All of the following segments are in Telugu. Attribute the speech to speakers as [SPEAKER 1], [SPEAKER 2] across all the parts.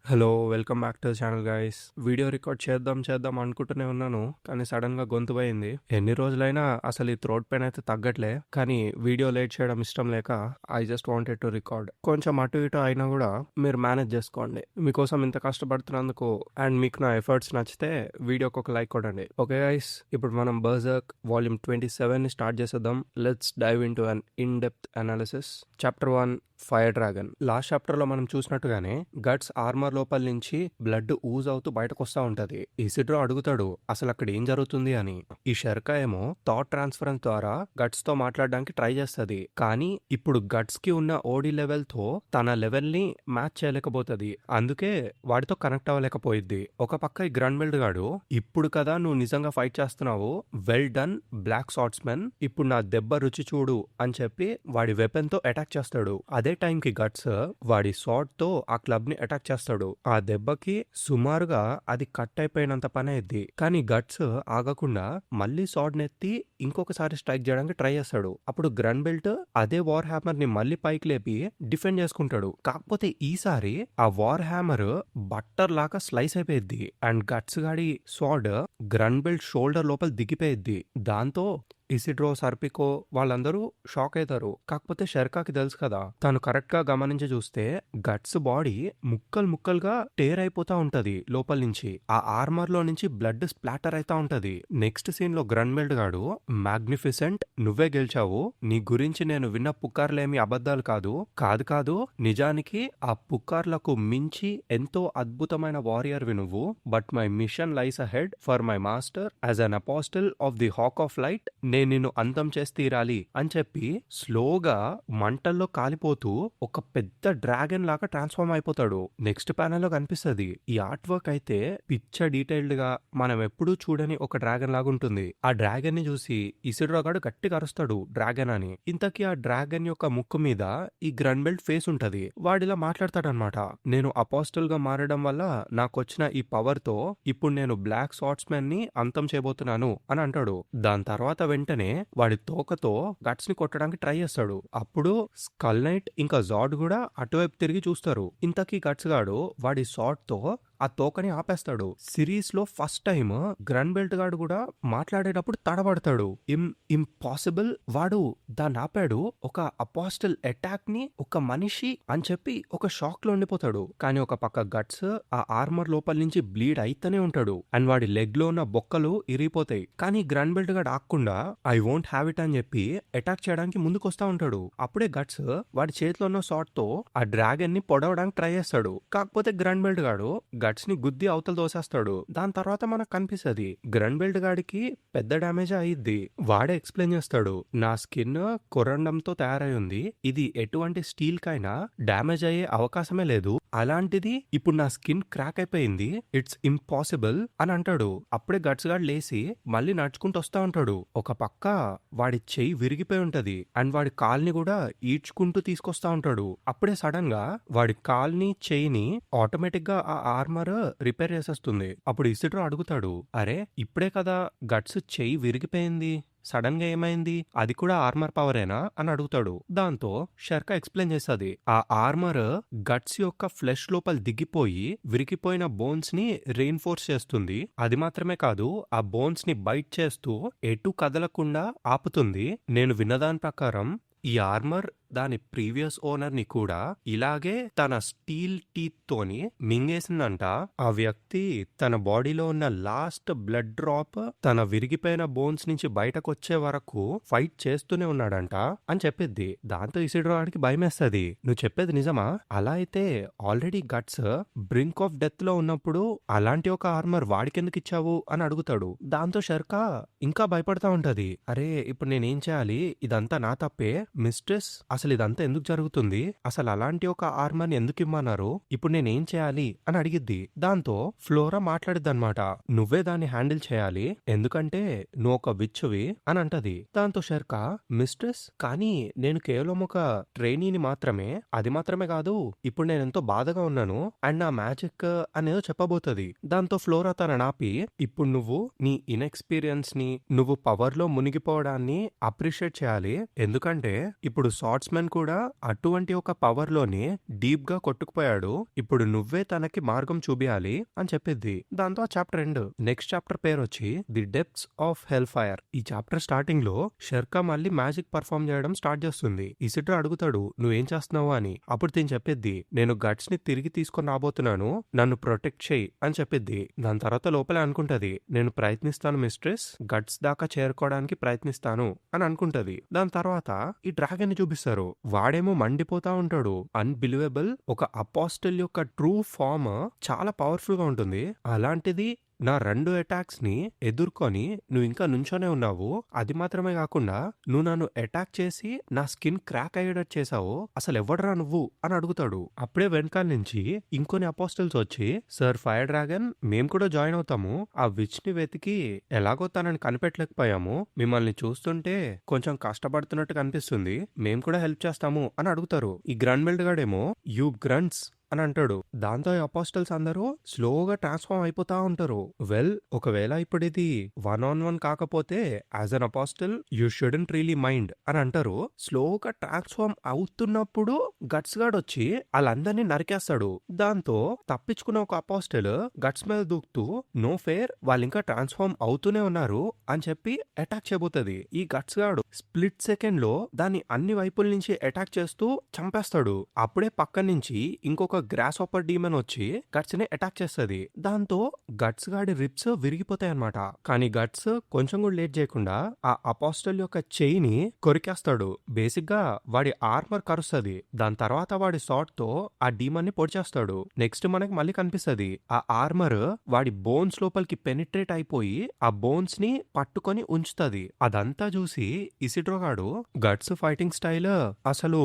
[SPEAKER 1] Hello! Welcome back to the channel guys. Video record చేద్దాం అనుకుంటూనే ఉన్నాను. కానీ సడన్‌గా గొంతు పోయింది. ఎన్ని రోజులైనా అసలు ఈ థ్రోట్ పెయిన్ అయితే తగ్గట్లే. కానీ వీడియో లేట్ చేయడం ఇష్టం లేక I just wanted to record. కొంచెం అటు ఇటు అయినా కూడా మీరు మేనేజ్ చేసుకోండి. మీకోసం ఇంత కష్టపడుతున్నందుకు అండ్ మీకు నా ఎఫర్ట్స్ నచ్చితే వీడియోకి ఒక లైక్ కొట్టండి. ఓకే గైస్, ఇప్పుడు మనం బర్జర్క్ వాల్యూమ్ 27ని స్టార్ట్ చేసేద్దాం. Let's dive into an in depth analysis. Chapter 1 fire dragon. Last chapter లో మనం చూసినట్టుగానే గట్స్ ఆర్మర్ లోపల నుంచి బ్లడ్ ఊజ్ అవుతూ బయటకు వస్తా ఉంటది. ఇసిడ్రో అడుగుతాడు అసలు అక్కడ ఏం జరుగుతుంది అని. ఈ షెర్కా ఏమో థాట్ ట్రాన్స్ఫరెన్స్ ద్వారా గట్స్ తో మాట్లాడడానికి ట్రై చేస్తది. కానీ ఇప్పుడు గట్స్ కి ఉన్న ఓడి లెవెల్ తో తన లెవెల్ ని మ్యాచ్ చేయలేకపోతుంది. అందుకే వాడితో కనెక్ట్ అవ్వలేకపోయిద్ది. ఒక పక్క ఈ గ్రాండ్బెల్డ్ గాడు ఇప్పుడు కదా నువ్వు నిజంగా ఫైట్ చేస్తున్నావు, వెల్ డన్ బ్లాక్ స్వార్డ్స్మెన్, ఇప్పుడు నా దెబ్బ రుచి చూడు అని చెప్పి వాడి వెపన్ తో అటాక్ చేస్తాడు. అదే టైం కి గట్స్ వాడి షాట్ తో ఆ క్లబ్ ని అటాక్ చేస్తాడు. ఆ దెబ్బకి సుమారుగా అది కట్ అయిపోయినంత పని అయింది. కానీ గట్స్ ఆగకుండా మళ్ళీ షాట్ నెత్తి ఇంకొకసారి స్ట్రైక్ చేయడానికి ట్రై చేస్తాడు. అప్పుడు గ్రాండ్బెల్ట్ అదే వార్ హ్యామర్ ని మళ్ళీ పైకి లేపి డిఫెండ్ చేసుకుంటాడు. కాకపోతే ఈసారి ఆ వార్ హ్యామర్ బట్టర్ లాగా స్లైస్ అయిపోయింది అండ్ గట్స్ గాడి స్వాడ్ గ్రాండ్బెల్ట్ షోల్డర్ లోపల దిగిపోయిద్ది. దాంతో ఇసిడ్రో, సర్పికో వాళ్ళందరూ షాక్ అవుతారు. కాకపోతే షెర్కాకి తెలుసు కదా, తను కరెక్ట్ గా గమనించి చూస్తే గట్స్ బాడీ ముక్కలుగా టేర్ అయిపోతా ఉంటది లోపల నుంచి. ఆ ఆర్మర్ లో నుంచి బ్లడ్ స్ప్లాటర్ అయితా ఉంటది. నెక్స్ట్ సీన్ లో గ్రాండ్బెల్ట్ గాడు మ్యాగ్నిఫిసెంట్, నువ్వే గెలిచావు, నీ గురించి నేను విన్న పుకార్లేమి అబద్ధాలు కాదు, నిజానికి ఆ పుకార్లకు మించి ఎంతో అద్భుతమైన వారియర్వి నువ్వు. But my mission lies ahead for my master as an apostle of the hawk of light. నేను నిన్ను అంతం చేసి తీరాలి అని చెప్పి స్లోగా మంటల్లో కాలిపోతూ ఒక పెద్ద డ్రాగన్ లాగా ట్రాన్స్ఫార్మ్ అయిపోతాడు. నెక్స్ట్ ప్యానెల్ లో కనిపిస్తుంది. ఈ ఆర్ట్ వర్క్ అయితే పిచ్చ డీటెయిల్డ్ గా మనం ఎప్పుడూ చూడని ఒక డ్రాగన్ లాగా ఉంటుంది. ఆ డ్రాగన్ ని చూసి ఇసిడ్రో గాడు గట్టిగా అరుస్తాడు డ్రాగన్ అని. ఇంతకీ ఆ డ్రాగన్ యొక్క ముక్కు మీద ఈ గ్రాండ్బెల్ట్ ఫేస్ ఉంటది. వాడిలా మాట్లాడతాడనమాట. నేను అపోస్టల్ గా మారడం వల్ల నాకొచ్చిన ఈ పవర్ తో ఇప్పుడు నేను బ్లాక్ స్వార్డ్స్మెన్ ని అంతం చేయబోతున్నాను అని అంటాడు. దాని తర్వాత వెంటనే వాడి తోకతో గట్స్ ని కొట్టడానికి ట్రై చేస్తాడు. అప్పుడు స్కల్ నైట్ ఇంకా జాడ్ కూడా అటువైపు తిరిగి చూస్తారు. ఇంతకీ గట్స్ గాడు వాడి షాట్ తో ఆ తోకని ఆపేస్తాడు. సిరీస్ లో ఫస్ట్ టైం గ్రాండ్బెల్ట్ గాడు కూడా మాట్లాడేటప్పుడు తడబడతాడు. ఇంపాసిబుల్, వాడు దాన్ని ఆపాడు. ఒక అపోస్టల్ అటాక్ ని ఒక మనిషి అని చెప్పి ఒక షాక్ లో ఉండిపోతాడు. కానీ ఒక పక్క గట్స్ ఆ ఆర్మర్ లోపల నుంచి బ్లీడ్ అయితేనే ఉంటాడు అండ్ వాడి లెగ్ లో ఉన్న బొక్కలు ఇరిగిపోతాయి. కానీ గ్రాండ్బెల్ట్ గాడు ఆగకుండా ఐ వోంట్ హ్యావ్ ఇట్ అని చెప్పి అటాక్ చేయడానికి ముందుకు వస్తా ఉంటాడు. అప్పుడే గట్స్ వాడి చేతిలో ఉన్న షాట్ తో ఆ డ్రాగన్ ని పొడవడానికి ట్రై చేస్తాడు. కాకపోతే గ్రాండ్బెల్ట్ గాడు గట్స్ ని గుద్ది అవతల దోసేస్తాడు. దాని తర్వాత మనకు కనిపిస్తుంది గ్రాండ్బెల్ట్ గాడికి పెద్ద డ్యామేజ్ అయ్యిద్ది. వాడే ఎక్స్ప్లెయిన్ చేస్తాడు, నా స్కిన్ కొరండంతో తయారై ఉంది, ఇది ఎటువంటి స్టీల్ కైనా డ్యామేజ్ అయ్యే అవకాశమే లేదు, అలాంటిది ఇప్పుడు నా స్కిన్ క్రాక్ అయిపోయింది, ఇట్స్ ఇంపాసిబుల్ అని అంటాడు. అప్పుడే గట్స్ గాడు లేసి మళ్ళీ నడుచుకుంటూ వస్తా ఉంటాడు. ఒక పక్క వాడి చెయ్యి విరిగిపోయి ఉంటది అండ్ వాడి కాల్ని కూడా ఈడ్చుకుంటూ తీసుకొస్తా ఉంటాడు. అప్పుడే సడన్ గా వాడి కాల్ని చెయ్యిని ఆటోమేటిక్ గా ఆ ఆర్మర్ రిపేర్ చేసేస్తుంది. అప్పుడు ఇసిడ్రో అడుగుతాడు, అరే ఇప్పుడే కదా గట్స్ చెయ్యి విరిగిపోయింది, సడన్ గా ఏమైంది, అది కూడా ఆర్మర్ పవరేనా అని అడుగుతాడు. దాంతో షెర్కా ఎక్స్ప్లెయిన్ చేస్తుంది, ఆ ఆర్మర్ గట్స్ యొక్క ఫ్లెష్ లోపల దిగిపోయి విరిగిపోయిన బోన్స్ ని రెయిన్ఫోర్స్ చేస్తుంది. అది మాత్రమే కాదు, ఆ బోన్స్ ని బైట్ చేస్తూ ఎటు కదలకుండా ఆపుతుంది. నేను విన్నదాని ప్రకారం ఈ ఆర్మర్ దాని ప్రీవియస్ ఓనర్ ని కూడా ఇలాగే తన స్టీల్ టీత్ తోని మింగేసిందంట. ఆ వ్యక్తి తన బాడీలో ఉన్న లాస్ట్ బ్లడ్ డ్రాప్ తన విరిగిపోయిన బోన్స్ నుంచి బయటకు వచ్చే వరకు ఫైట్ చేస్తూనే ఉన్నాడంట అని చెప్పిద్ది. దాంతో ఇసిడ్రో వాడికి భయమేస్తుంది, నువ్వు చెప్పేది నిజమా? అలా అయితే already guts brink of death లో ఉన్నప్పుడు అలాంటి ఒక ఆర్మర్ వాడికెందుకు ఇచ్చావు అని అడుగుతాడు. దాంతో షెర్కా ఇంకా భయపడతా ఉంటది, అరే ఇప్పుడు నేనేం చేయాలి, ఇదంతా నా తప్పే, మిస్ట్రెస్ అసలు ఇదంతా ఎందుకు జరుగుతుంది, అసలు అలాంటి ఒక ఆర్మర్ ని ఎందుకు ఇమ్మన్నారు, ఇప్పుడు నేనేం చేయాలి అని అడిగిద్ది. దాంతో ఫ్లోరా మాట్లాడిద్ది అనమాట, నువ్వే దాన్ని హ్యాండిల్ చేయాలి, ఎందుకంటే నువ్వు ఒక విచ్చువి అని అంటది. దాంతో షెర్కా, మిస్ట్రెస్ కానీ నేను కేవలం ఒక ట్రైనీని మాత్రమే, అది మాత్రమే కాదు ఇప్పుడు నేను ఎంతో బాధగా ఉన్నాను అండ్ నా మ్యాజిక్ అనేదో చెప్పబోతుంది. దాంతో ఫ్లోరా తన నాపి, ఇప్పుడు నువ్వు నీ ఇన్ఎక్స్పీరియన్స్ ని, నువ్వు పవర్ లో మునిగిపోవడాన్ని అప్రిషియేట్ చేయాలి, ఎందుకంటే ఇప్పుడు షార్ట్స్ బాస్మెన్ కూడా అటువంటి ఒక పవర్ లోనే డీప్ గా కొట్టుకుపోయాడు. ఇప్పుడు నువ్వే తనకి మార్గం చూపియాలి అని చెప్పిద్ది. దాంతో ఆ చాప్టర్ ఎండ్. నెక్స్ట్ చాప్టర్ పేరు వచ్చి the depths of hell fire. ఈ చాప్టర్ స్టార్టింగ్ లో షెర్కా మళ్ళీ మ్యాజిక్ పర్ఫామ్ చేయడం స్టార్ట్ చేస్తుంది. ఇసిడ్రా అడుగుతాడు నువ్వేం చేస్తున్నావు అని. అప్పుడు తిని చెప్పిద్ది నేను గట్స్ ని తిరిగి తీసుకొని రాబోతున్నాను, నన్ను ప్రొటెక్ట్ చేయి అని చెప్పిద్ది. దాని తర్వాత లోపలే అనుకుంటది నేను ప్రయత్నిస్తాను మిస్ట్రెస్, గట్స్ దాకా చేరుకోవడానికి ప్రయత్నిస్తాను అని అనుకుంటది. దాని తర్వాత ఈ డ్రాగన్ ని చూపిస్తారు. వాడేమో మండిపోతా ఉంటాడు. అన్బిలీవబుల్, ఒక అపోస్టల్ యొక్క ట్రూ ఫామ్ చాలా పవర్ఫుల్ గా ఉంటుంది. అలాంటిది నా 2 అటాక్స్ ని ఎదుర్కొని నువ్వు ఇంకా నుంచోనే ఉన్నావు. అది మాత్రమే కాకుండా నువ్వు నన్ను అటాక్ చేసి నా స్కిన్ క్రాక్ అయ్యేటట్టు చేసావు. అసలు ఎవడరా నువ్వు అని అడుగుతాడు. అప్పుడే వెనకాల నుంచి ఇంకొన్ని అపోస్టల్స్ వచ్చి సర్ ఫైర్ డ్రాగన్ మేము కూడా జాయిన్ అవుతాము. ఆ విచ్ ని వెతికి ఎలాగో తనని కనిపెట్టలేకపోయాము. మిమ్మల్ని చూస్తుంటే కొంచెం కష్టపడుతున్నట్టు కనిపిస్తుంది. మేము కూడా హెల్ప్ చేస్తాము అని అడుగుతారు. ఈ గ్రాండ్ గాడేమో యూ గ్రంట్స్ అని అంటాడు. దాంతో ఈ అపోస్టల్స్ అందరూ స్లోగా ట్రాన్స్ఫార్మ్ అయిపోతా ఉంటారు. ఒకవేళ ఇప్పుడు ఇది 1-on-1 కాకపోతే as an apostle you shouldn't really mind అని అంటారు. స్లోగా ట్రాన్స్ఫార్మ్ అవుతున్నప్పుడు గట్స్ గాడ్ వచ్చి వాళ్ళందరినీ నరికేస్తాడు. దాంతో తప్పించుకున్న ఒక అపోస్టల్ గట్స్ మీద దూకుతూ నో ఫేర్, వాళ్ళు ఇంకా ట్రాన్స్ఫార్మ్ అవుతూనే ఉన్నారు అని చెప్పి అటాక్ చేయబోతుంది. ఈ గట్స్ గాడు స్ప్లిట్ సెకండ్ లో దాన్ని అన్ని వైపుల నుంచి అటాక్ చేస్తూ చంపేస్తాడు. అప్పుడే పక్క నుంచి ఇంకొక గ్రాస్ హాపర్ డీమన్ వచ్చి గట్స్ ని అటాక్ చేస్తుంది. దాంతో గట్స్ గాడి రిప్స్ విరిగిపోతాయి అన్నమాట. కానీ గట్స్ కొంచెం కూడా లేట్ చేయకుండా ఆ అపోస్టల్ యొక్క చెయ్యిని కొరికేస్తాడు. బేసిక్ గా వాడి ఆర్మర్ కరుస్తుంది. దాని తర్వాత వాడి షాట్ తో ఆ డీమన్ ని పొడిచేస్తాడు. నెక్స్ట్ మనకి మళ్ళీ కనిపిస్తుంది ఆ ఆర్మర్ వాడి బోన్స్ లోపలికి పెనిట్రేట్ అయిపోయి ఆ బోన్స్ ని పట్టుకొని ఉంచుతుంది. అదంతా చూసి ఇసిడ్రో గాడు గట్స్ ఫైటింగ్ స్టైల్ అసలు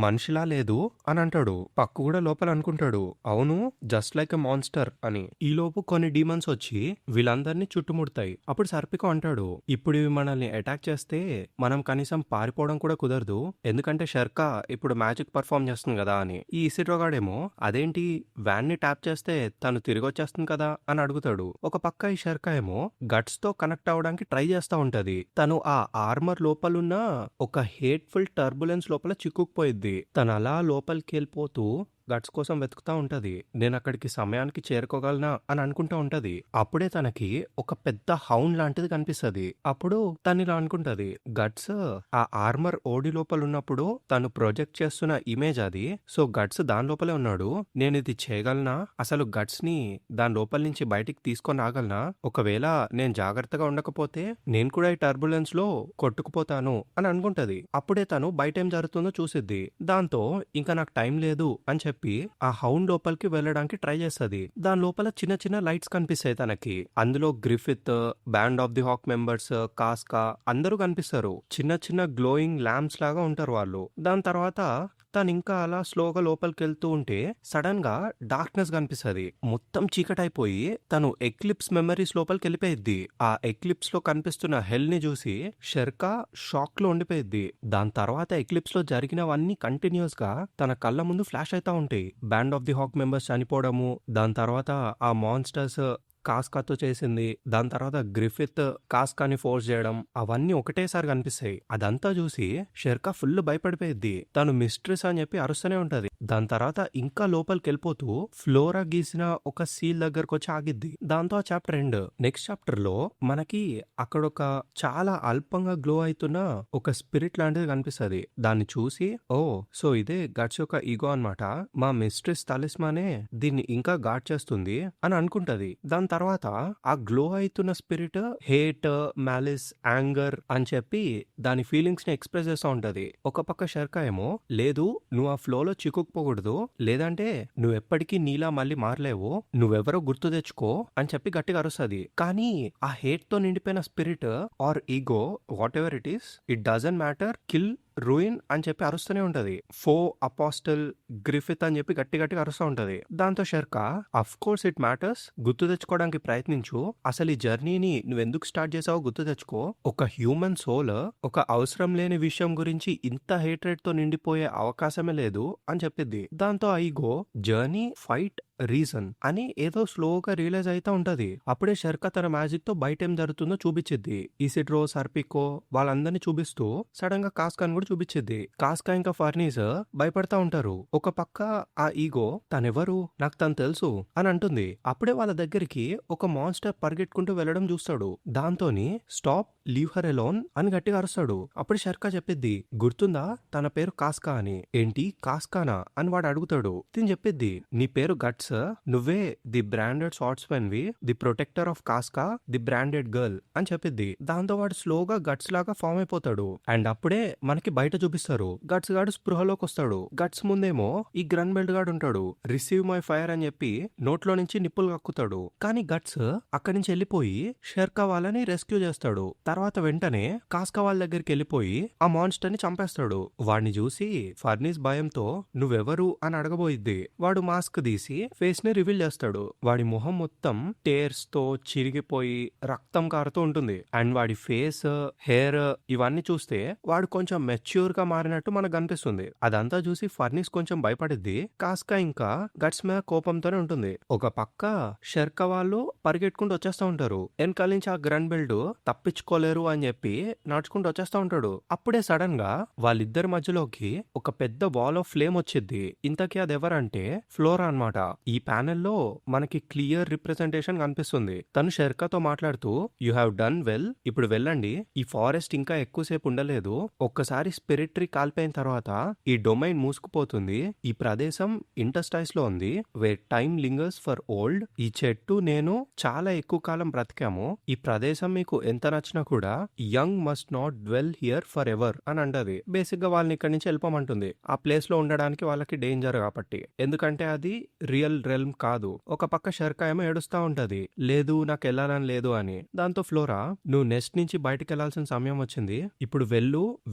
[SPEAKER 1] మనిషిలా లేదు అని అంటాడు. పక్కు కూడా లోపల అనుకుంటాడు అవును జస్ట్ లైక్ ఎ మాన్స్టర్ అని. ఈ లోపు కొన్ని డీమన్స్ వచ్చి వీళ్ళందరినీ చుట్టుముడతాయి. అప్పుడు సర్పికో అంటాడు ఇప్పుడు ఇవి మనల్ని అటాక్ చేస్తే మనం కనీసం పారిపోవడం కూడా కుదరదు, ఎందుకంటే షెర్కా ఇప్పుడు మ్యాజిక్ పర్ఫామ్ చేస్తుంది కదా అని. ఈ ఇసిడ్రోగాడేమో అదేంటి వ్యాన్ ని ట్యాప్ చేస్తే తను తిరిగి వచ్చేస్తుంది కదా అని అడుగుతాడు. ఒక పక్క ఈ షెర్కా ఏమో గట్స్ తో కనెక్ట్ అవడానికి ట్రై చేస్తా ఉంటది. తను ఆ ఆర్మర్ లోపలున్న ఒక హేట్ఫుల్ టర్బులెన్స్ లోపల చిక్కుకుపోయిద్ది. తను అలా లోపలికి వెళ్ళిపోతూ గట్స్ కోసం వెతుకుతా ఉంటది. నేను అక్కడికి సమయానికి చేరుకోగలనా అని అనుకుంటా ఉంటది. అప్పుడే తనకి ఒక పెద్ద హౌండ్ లాంటిది కనిపిస్తుంది. అప్పుడు తను ఇలా అనుకుంటది గట్స్ ఆ ఆర్మర్ ఓడి లోపల ఉన్నప్పుడు తను ప్రొజెక్ట్ చేస్తున్న ఇమేజ్ అది. సో గట్స్ దాని లోపలే ఉన్నాడు. నేను ఇది చేయగలనా, అసలు గట్స్ ని దాని లోపల నుంచి బయటికి తీసుకొని రాగలనా, ఒకవేళ నేను జాగ్రత్తగా ఉండకపోతే నేను కూడా ఈ టర్బులెన్స్ లో కొట్టుకుపోతాను అని అనుకుంటది. అప్పుడే తను బయట ఏం జరుగుతుందో చూసిద్ది. దాంతో ఇంకా నాకు టైం లేదు అని చెప్పి ఆ హౌండ్ లోపలికి వెళ్ళడానికి ట్రై చేస్తుంది. దాని లోపల చిన్న చిన్న లైట్స్ కనిపిస్తాయి తనకి. అందులో Griffith, band of the hawk members, Casca అందరూ కనిపిస్తారు. చిన్న చిన్న గ్లోయింగ్ ల్యాంప్స్ లాగా ఉంటారు వాళ్ళు. దాని తర్వాత తను ఇంకా అలా స్లోగా లోపలికి వెళ్తూ ఉంటే సడన్ గా డార్క్నెస్ కనిపిస్తుంది. మొత్తం చీకటైపోయి తను ఎక్లిప్స్ మెమరీస్ లోపలికి వెళ్ళిపోయిద్ది. ఆ ఎక్లిప్స్ లో కనిపిస్తున్న హెల్ ని చూసి షెర్కా షాక్ లో ఉండిపోయిద్ది. దాని తర్వాత ఎక్లిప్స్ లో జరిగినవన్నీ కంటిన్యూస్ గా తన కళ్ళ ముందు ఫ్లాష్ అవుతా ఉంటాయి. Band of the hawk members చనిపోవడము, దాని తర్వాత ఆ మాన్స్టర్స్ కాస్కాతో చేసింది, దాని తర్వాత గ్రిఫిత్ కాస్కాని ఫోర్స్ చేయడం, అవన్నీ ఒకటేసారి కనిపిస్తాయి. అదంతా చూసి షెర్కా ఫుల్ భయపడిపోయిద్ది. తను మిస్ట్రెస్ అని చెప్పి అరుస్తూనే ఉంటది. దాని తర్వాత ఇంకా లోపలికి వెళ్ళిపోతూ ఫ్లోరా గీసిన ఒక సీల్ దగ్గరకు వచ్చి ఆగిద్ది. దాంతో ఆ చాప్టర్ ఎండ్. నెక్స్ట్ చాప్టర్ లో మనకి అక్కడ ఒక చాలా అల్పంగా గ్లో అవుతున్న ఒక స్పిరిట్ లాంటిది కనిపిస్తుంది. దాన్ని చూసి సో ఇదే గట్స్ యొక్క ఈగో అన్నమాట, మా మిస్ట్రెస్ తలిస్మానే దీన్ని ఇంకా గాడ్ చేస్తుంది అని అనుకుంటది. దాని తర్వాత ఆ గ్లో అవుతున్న స్పిరిట్ హేట్, మ్యాలిస్, యాంగర్ అని చెప్పి దాని ఫీలింగ్స్ ని ఎక్స్ప్రెస్ చేస్తూ ఉంటది. ఒక పక్క షెర్కా ఏమో లేదు నువ్వు ఆ ఫ్లో లో చిక్కుకుపోకూడదు, లేదంటే నువ్వు ఎప్పటికీ నీలా మళ్ళీ మారలేవు, నువ్వెవరో గుర్తు తెచ్చుకో అని చెప్పి గట్టిగా అరుస్తుంది. కానీ ఆ హేట్ తో నిండిపోయిన spirit or ego whatever it is, it doesn't matter, kill, ruin అని చెప్పి అరుస్తూనే ఉంటది. ఫో, అపోస్టల్, గ్రిఫిత్ అని చెప్పి గట్టి గట్టిగా అరుస్తూ ఉంటది. దాంతో షెర్కా అఫ్ కోర్స్ ఇట్ మ్యాటర్స్, గుర్తు తెచ్చుకోవడానికి ప్రయత్నించు, అసలు ఈ జర్నీని నువ్వెందుకు స్టార్ట్ చేసావో గుర్తు తెచ్చుకో. ఒక హ్యూమన్ సోల్ ఒక అవసరం లేని విషయం గురించి ఇంత హేట్రేట్ తో నిండిపోయే అవకాశమే లేదు అని చెప్పిద్ది. దాంతో ఐగో జర్నీ, ఫైట్ రీజన్ అని ఏదో స్లోగా రియలైజ్ అయితా ఉంటది. అప్పుడే షర్కా తన మ్యాజిక్ తో బయట ఏం జరుగుతుందో చూపించిద్ది. ఇసిడ్రో, సర్పికో వాళ్ళందరినీ చూపిస్తూ సడన్ గా కాస్కాని కూడా చూపించిద్ది. కాస్కా ఇంకా ఫర్నీస్ భయపడతా ఉంటారు. ఒక పక్క ఆ ఈగో తనెవరు, నాకు తను తెలుసు అని అంటుంది. అప్పుడే వాళ్ళ దగ్గరికి ఒక మాన్స్టర్ పరిగెట్టుకుంటూ వెళ్ళడం చూస్తాడు. దాంతోని స్టాప్, లీవ్ హర్ ఎలోన్ అని గట్టిగా అరుస్తాడు. అప్పుడు షర్కా చెప్పిద్ది, గుర్తుందా తన పేరు కాస్కా అని. ఏంటి కాస్కానా అని వాడు అడుగుతాడు. తిని చెప్పిద్ది, నీ పేరు గట్స్, నువ్వే ది బ్రాండెడ్ స్వార్డ్స్మెన్ వి, the protector of Casca, the branded girl అని చెప్పిద్ది. దాంతో వాడు స్లోగా గట్స్ లాగా ఫామ్ అయిపోతాడు. అండ్ అప్పుడే మనకి బయట చూపిస్తారు. గట్స్ గాడు స్పృహలోకి వస్తాడు. గట్స్ ముందేమో ఈ గ్రన్ బెల్ట్ గాడు ఉంటాడు. రిసీవ్ మై ఫైర్ అని చెప్పి నోట్లో నుంచి నిప్పులు కక్కుతాడు. కానీ గట్స్ అక్కడి నుంచి వెళ్ళిపోయి షర్కా వాళ్ళని రెస్క్యూ చేస్తాడు. తర్వాత వెంటనే కాస్కా వాళ్ళ దగ్గరికి వెళ్ళిపోయి ఆ మాన్స్టర్ ని చంపేస్తాడు. వాడిని చూసి ఫర్నీస్ భయంతో నువ్వెవరు అని అడగబోయిద్ది. వాడు మాస్క్ తీసి ఫేస్ ని రివీల్ చేస్తాడు. వాడి మొహం మొత్తం టేర్స్ తో చిరిగిపోయి రక్తం కారుతూ ఉంటుంది. అండ్ వాడి ఫేస్, హెయిర్ ఇవన్నీ చూస్తే వాడు కొంచెం మెచ్యూర్ గా మారినట్టు మనకు కనిపిస్తుంది. అదంతా చూసి ఫర్నీస్ కొంచెం భయపడిద్ది. కాస్కా ఇంకా గట్స్ మీద కోపంతోనే ఉంటుంది. ఒక పక్క షర్కా వాళ్ళు పరిగెట్టుకుంటూ వచ్చేస్తా ఉంటారు. వెనకాల నుంచి ఆ గ్రన్ బెల్ట్ తప్పించుకోలేరు అని చెప్పి నడుచుకుంటూ వచ్చేస్తా ఉంటాడు. అప్పుడే సడన్ గా వాళ్ళిద్దరి మధ్యలోకి ఒక పెద్ద వాల్ ఆఫ్ ఫ్లేమ్ వచ్చింది. ఇంతకీ అది ఎవరంటే ఫ్లోరా అన్నమాట. ఈ ప్యానెల్ లో మనకి క్లియర్ రిప్రజెంటేషన్ కనిపిస్తుంది. తను షర్కాతో మాట్లాడుతూ, యూ హ్యావ్ డన్ వెల్, ఇప్పుడు వెళ్ళండి. ఈ ఫారెస్ట్ ఇంకా ఎక్కువసేపు ఉండలేదు. ఒక్కసారి స్పిరిట్ ట్రీ కాల్పోయిన తర్వాత ఈ డొమైన్ మూసుకుపోతుంది. ఈ ప్రదేశం ఇంటర్స్టైస్ లో ఉంది, where time lingers for old. ఈ చెట్టు నేను చాలా ఎక్కువ కాలం బ్రతికాము. ఈ ప్రదేశం మీకు ఎంత నచ్చినా కూడా young must not dwell here for ever అని అంటది. బేసిక్ గా వాళ్ళని ఇక్కడి నుంచి వెళ్ళిపోమంటుంది. ఆ ప్లేస్ లో ఉండడానికి వాళ్ళకి డేంజర్ కాబట్టి. ఎందుకంటే అది రియల్ రెల్మ్ కాదు. ఒక పక్క షర్కా ఏమో ఏడుస్తా ఉంటది, లేదు నాకు వెళ్ళాలని లేదు అని. దాంతో ఫ్లోరా, నువ్వు నెస్ట్ నుంచి బయటకు వెళ్లాల్సిన సమయం వచ్చింది. ఇప్పుడు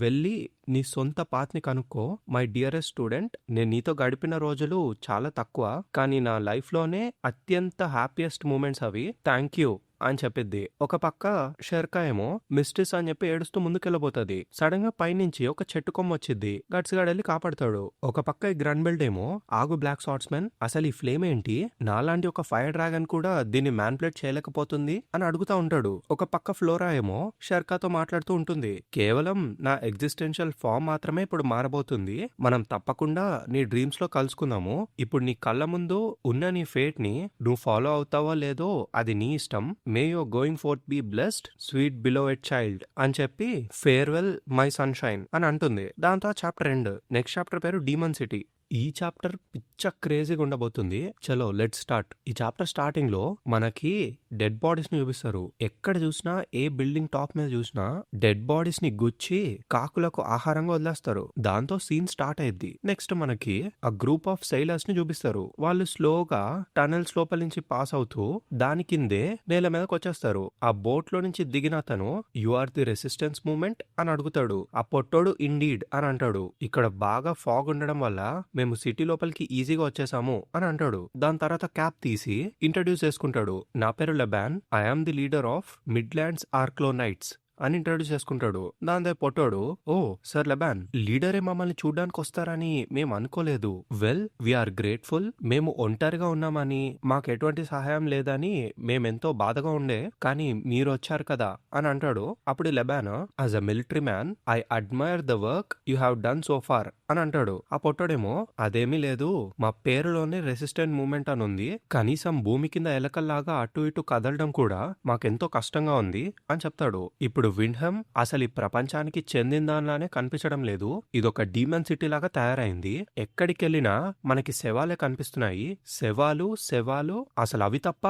[SPEAKER 1] వెళ్ళి నీ సొంత పాత్ని కనుక్కో. మై డియరెస్ట్ స్టూడెంట్, నేను నీతో గడిపిన రోజులు చాలా తక్కువ, కానీ నా లైఫ్ లోనే అత్యంత హ్యాపీయెస్ట్ మూమెంట్స్ అవి. థ్యాంక్ యూ అని చెప్పిద్ది. ఒక పక్క షర్కా ఏమో మిస్టిస్ అని చెప్పి ఏడుస్తూ ముందుకెళ్ళబోతుంది. సడన్ గా పైనుంచి ఒక చెట్టు కొమ్మ వచ్చింది. గట్స్ గాడు వెళ్ళి కాపాడుతాడు. ఒక పక్క ఈ గ్రన్ బెల్ట్ ఏమో, ఆగు బ్లాక్ స్వార్డ్స్మెన్, అసలు ఈ ఫ్లేమ్ ఏంటి, నాలాంటి ఒక ఫైర్ డ్రాగన్ కూడా దీన్ని మ్యాన్పులేట్ చేయలేకపోతుంది అని అడుగుతా ఉంటాడు. ఒక పక్క ఫ్లోరా ఏమో షర్కాతో మాట్లాడుతూ ఉంటుంది, కేవలం నా ఎగ్జిస్టెన్షియల్ ఫామ్ మాత్రమే ఇప్పుడు మారబోతుంది. మనం తప్పకుండా నీ డ్రీమ్స్ లో కలుసుకుందాము. ఇప్పుడు నీ కళ్ళ ముందు ఉన్న నీ ఫేట్ ని నువ్వు ఫాలో అవుతావో లేదో అది నీ ఇష్టం. May your going forth be blessed sweet beloved child అని చెప్పి ఫేర్వెల్ మై సన్షైన్ అని అంటుంది. దాంతో చాప్టర్ ఎండ్. నెక్స్ట్ చాప్టర్ పేరు డీమన్ సిటీ. ఈ చాప్టర్ పిచ్చ క్రేజీగా ఉండబోతుంది. చలో లెట్స్ స్టార్ట్. ఈ చాప్టర్ స్టార్టింగ్ లో మనకి డెడ్ బాడీస్ ని చూపిస్తారు. ఎక్కడ చూసినా, ఏ బిల్డింగ్ టాప్ మీద చూసినా డెడ్ బాడీస్ ని గుచ్చి కాకులకు ఆహారంగా వదిలేస్తారు. దాంతో సీన్ స్టార్ట్ అయ్యింది. నెక్స్ట్ మనకి ఆ గ్రూప్ ఆఫ్ సైలర్స్ ని చూపిస్తారు. వాళ్ళు స్లోగా టనెల్స్ లోపల నుంచి పాస్ అవుతూ దాని కిందే నేల మీదకి వచ్చేస్తారు. ఆ బోట్ లో నుంచి దిగిన అతను, you are the resistance movement అని అడుగుతాడు. ఆ పొట్టోడు ఇండీడ్ అని అంటాడు. ఇక్కడ బాగా ఫాగ్ ఉండడం వల్ల మేము సిటీ లోపలికి ఈజీగా వచ్చేసాము అని అంటాడు. దాని తర్వాత క్యాప్ తీసి ఇంట్రడ్యూస్ చేసుకుంటాడు. నా పేరు Laban, I am the leader of Midland's ఆర్క్లోనైట్స్ అని ఇంట్రడ్యూస్ చేసుకుంటాడు. దాంతో పొట్టాడు, ఓ సర్ లెబాన్, లీడరే మమ్మల్ని చూడ్డానికి వస్తారని మేము అనుకోలేదు. Well, we're grateful. మేము ఒంటరిగా ఉన్నామని, మాకు ఎటువంటి సహాయం లేదని మేమెంతో బాధగా ఉండే, కానీ మీరు వచ్చారు కదా అని అంటాడు. అప్పుడు Laban, as a military man I admire the work you have done so far అని అంటాడు. ఆ పొట్టాడేమో, అదేమీ లేదు, మా పేరులోనే రెసిస్టెంట్ మూవ్మెంట్ అని ఉంది. కనీసం భూమి కింద ఎలకల్లాగా అటు ఇటు కదలడం కూడా మాకెంతో కష్టంగా ఉంది అని చెప్తాడు. ఇప్పుడు విండ్హమ్ అసలు ఈ ప్రపంచానికి చెందిందానిలానే కనిపించడం లేదు. ఇదొక డీమన్ సిటీ లాగా తయారైంది. ఎక్కడికెళ్ళినా మనకి శవాలే కనిపిస్తున్నాయి. శవాలు అసలు అవి తప్ప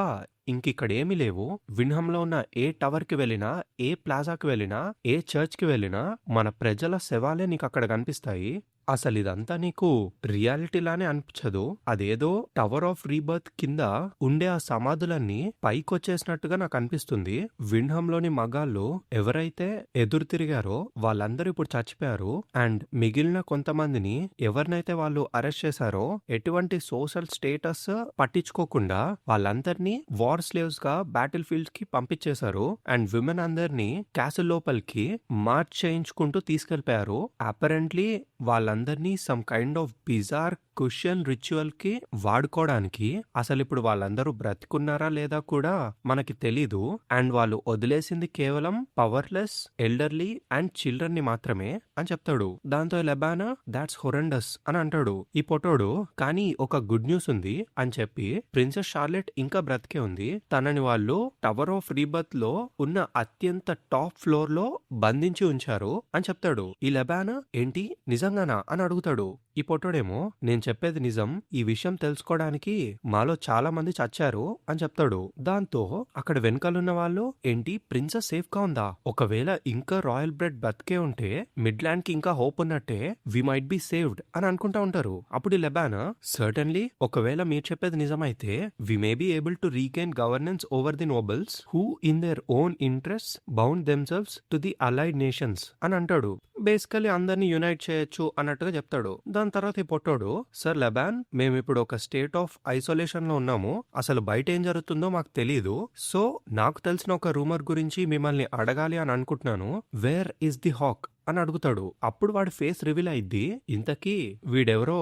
[SPEAKER 1] ఇంకిక్కడేమీ లేవు. విన్హమ్ లో ఉన్న ఏ టవర్ కి వెళ్ళినా, ఏ ప్లాజాకి వెళ్ళినా, ఏ చర్చ్ కి వెళ్ళినా మన ప్రజల శవాలే నీకు అక్కడ కనిపిస్తాయి. అసలు ఇదంతా నీకు రియాలిటీలానే అనిపించదు. అదేదో టవర్ ఆఫ్ రీబర్త్ కింద ఉండే ఆ సమాధులన్నీ పైకొచ్చేసినట్టుగా నాకు అనిపిస్తుంది. విన్హమ్ లోని మగాళ్ళు ఎవరైతే ఎదురు తిరిగారో వాళ్ళందరూ ఇప్పుడు చచ్చిపోయారు. అండ్ మిగిలిన కొంతమందిని ఎవరినైతే వాళ్ళు అరెస్ట్ చేశారో ఎటువంటి సోషల్ స్టేటస్ పట్టించుకోకుండా వాళ్ళందరినీ వార్ స్లేవ్స్ గా బ్యాటిల్ ఫీల్డ్ కి పంపించేశారు. అండ్ విమెన్ అందరినీ క్యాసిల్ లోపలికి మార్చ్ చేయించుకుంటూ తీసుకెళ్లిపోయారు. అపరెంట్లీ వాళ్ళందరూ వాళ్ళందరినీ some kind of bizarre question ritual కి వాడుకోవడానికి అసలు ఇప్పుడు వాళ్ళందరూ బ్రతికున్నారా లేదా కూడా మనకి తెలీదు. అండ్ వాళ్ళు వదిలేసింది కేవలం పవర్లెస్ ఎల్డర్లీ అండ్ చిల్డ్రన్ ని మాత్రమే అని చెప్తాడు. దాంతో లెబానా దాట్స్ హొరెండస్ అని అంటాడు ఈ పొటోడు. కానీ ఒక గుడ్ న్యూస్ ఉంది అని చెప్పి ప్రిన్సెస్ షార్లెట్ ఇంకా బ్రతికే ఉంది. తనని వాళ్ళు టవర్ ఆఫ్ రీబర్త్ లో ఉన్న అత్యంత టాప్ ఫ్లోర్ లో బంధించి ఉంచారు అని చెప్తాడు. ఈ లెబానా ఏంటి నిజంగానా అని అడుగుతాడు. ఈ పొట్టోడేమో నేను చెప్పేది నిజం, ఈ విషయం తెలుసుకోవడానికి మాలో చాలా మంది చచ్చారు అని చెప్తాడు. దాంతో అక్కడ వెనకాలన్న వాళ్ళు ఏంటి ప్రిన్సెస్ సేఫ్ గా ఉందా, ఒకవేళ ఇంకా రాయల్ బ్రెడ్ బతికే ఉంటే మిడ్లాండ్ కి ఇంకా హోప్ ఉన్నట్టే, వి మైట్ బి సేవ్డ్ అని అనుకుంటా ఉంటారు. అప్పుడు లెబానా సర్టన్లీ ఒకవేళ మీరు చెప్పేది నిజమైతే we may be able to regain governance over the nobles who in their own interest bound themselves to the allied nations అని అంటాడు. బేసికలీ అందరినీ యునైట్ చేయొచ్చు అన్నట్టుగా చెప్తాడు. దాని తర్వాత ఈ పొట్టోడు సార్ లెబాన్ మేమిప్పుడు ఒక స్టేట్ ఆఫ్ ఐసోలేషన్ లో ఉన్నాము, అసలు బయట ఏం జరుగుతుందో మాకు తెలీదు. సో నాకు తెలిసిన ఒక రూమర్ గురించి మిమ్మల్ని అడగాలి అని అనుకుంటున్నాను. వేర్ ఇస్ ది హాక్ అని అడుగుతాడు. అప్పుడు వాడి ఫేస్ రివీల్ అయింది. ఇంతకీ వీడెవరో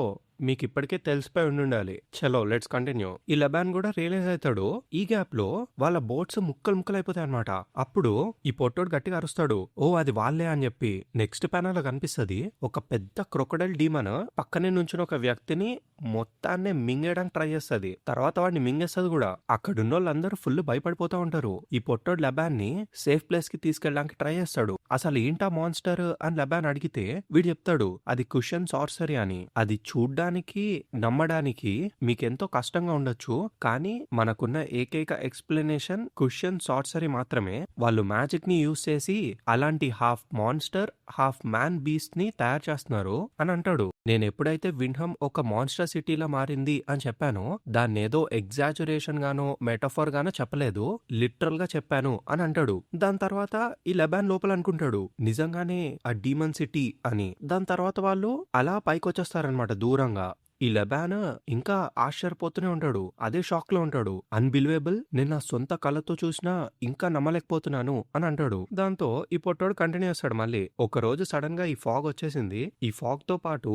[SPEAKER 1] మీకు ఇప్పటికే తెలిసిపోయి ఉండాలి. చలో లెట్స్ కంటిన్యూ. ఈ లెబాన్ కూడా రియలైజ్ అవుతాడు. ఈ గ్యాప్ లో వాళ్ళ బోట్స్ ముక్కలు ముక్కలు అయిపోతాయి అనమాట. అప్పుడు ఈ పొట్టోడు గట్టిగా అరుస్తాడు, ఓ అది వాళ్ళే అని చెప్పి. నెక్స్ట్ ప్యానల్ లో కనిపిస్తుంది ఒక పెద్ద క్రొకడైల్ డీమన్ పక్కనే నుంచి ఒక వ్యక్తిని మొత్తాన్ని మింగేయడానికి ట్రై చేస్తుంది. తర్వాత వాడిని మింగేస్తుంది కూడా. అక్కడున్న వాళ్ళందరూ ఫుల్ భయపడిపోతా ఉంటారు. ఈ పొట్టోడు లెబాన్ ని సేఫ్ ప్లేస్ కి తీసుకెళ్ళడానికి ట్రై చేస్తాడు. అసలు ఏంటా మాన్స్టర్ అని లెబాన్ అడిగితే వీడు చెప్తాడు అది కుషన్ సార్సరీ అని. అది చూడ్డానికి నమ్మడానికి మీకెంతో కష్టంగా ఉండొచ్చు, కానీ మనకున్న ఏకైక ఎక్స్ప్లెనేషన్ కుషన్ సార్సరీ మాత్రమే. వాళ్ళు మ్యాజిక్ ని యూజ్ చేసి అలాంటి half monster half man beast ని తయారు చేస్తున్నారు అని అంటాడు. నేను ఎప్పుడైతే విన్హమ్ ఒక మాన్స్టర్ సిటీలా మారింది అని చెప్పానో దాన్ని ఏదో ఎగ్జాజురేషన్ గానో మెటఫర్ గానో చెప్పలేదు, లిటరల్ గా చెప్పాను అని అంటాడు. దాని తర్వాత ఈ లెబాన్ లోపల అనుకుంటాడు నిజంగానే ఆ డీమన్ సిటీ అని. దాని తర్వాత వాళ్ళు అలా పైకి వచ్చేస్తారనమాట దూరంగా. ఈ లెబాన్ ఇంకా ఆశ్చర్యపోతూనే ఉంటాడు, అదే షాక్ లో ఉంటాడు. అన్బిలీవబుల్, నేను నా సొంత కళ్ళతో చూసినా ఇంకా నమ్మలేకపోతున్నాను అని అంటాడు. దాంతో ఈ పొట్టోడు కంటిన్యూ చేస్తాడు మళ్ళీ. ఒక రోజు సడన్ గా ఈ ఫాగ్ వచ్చేసింది. ఈ ఫాగ్ తో పాటు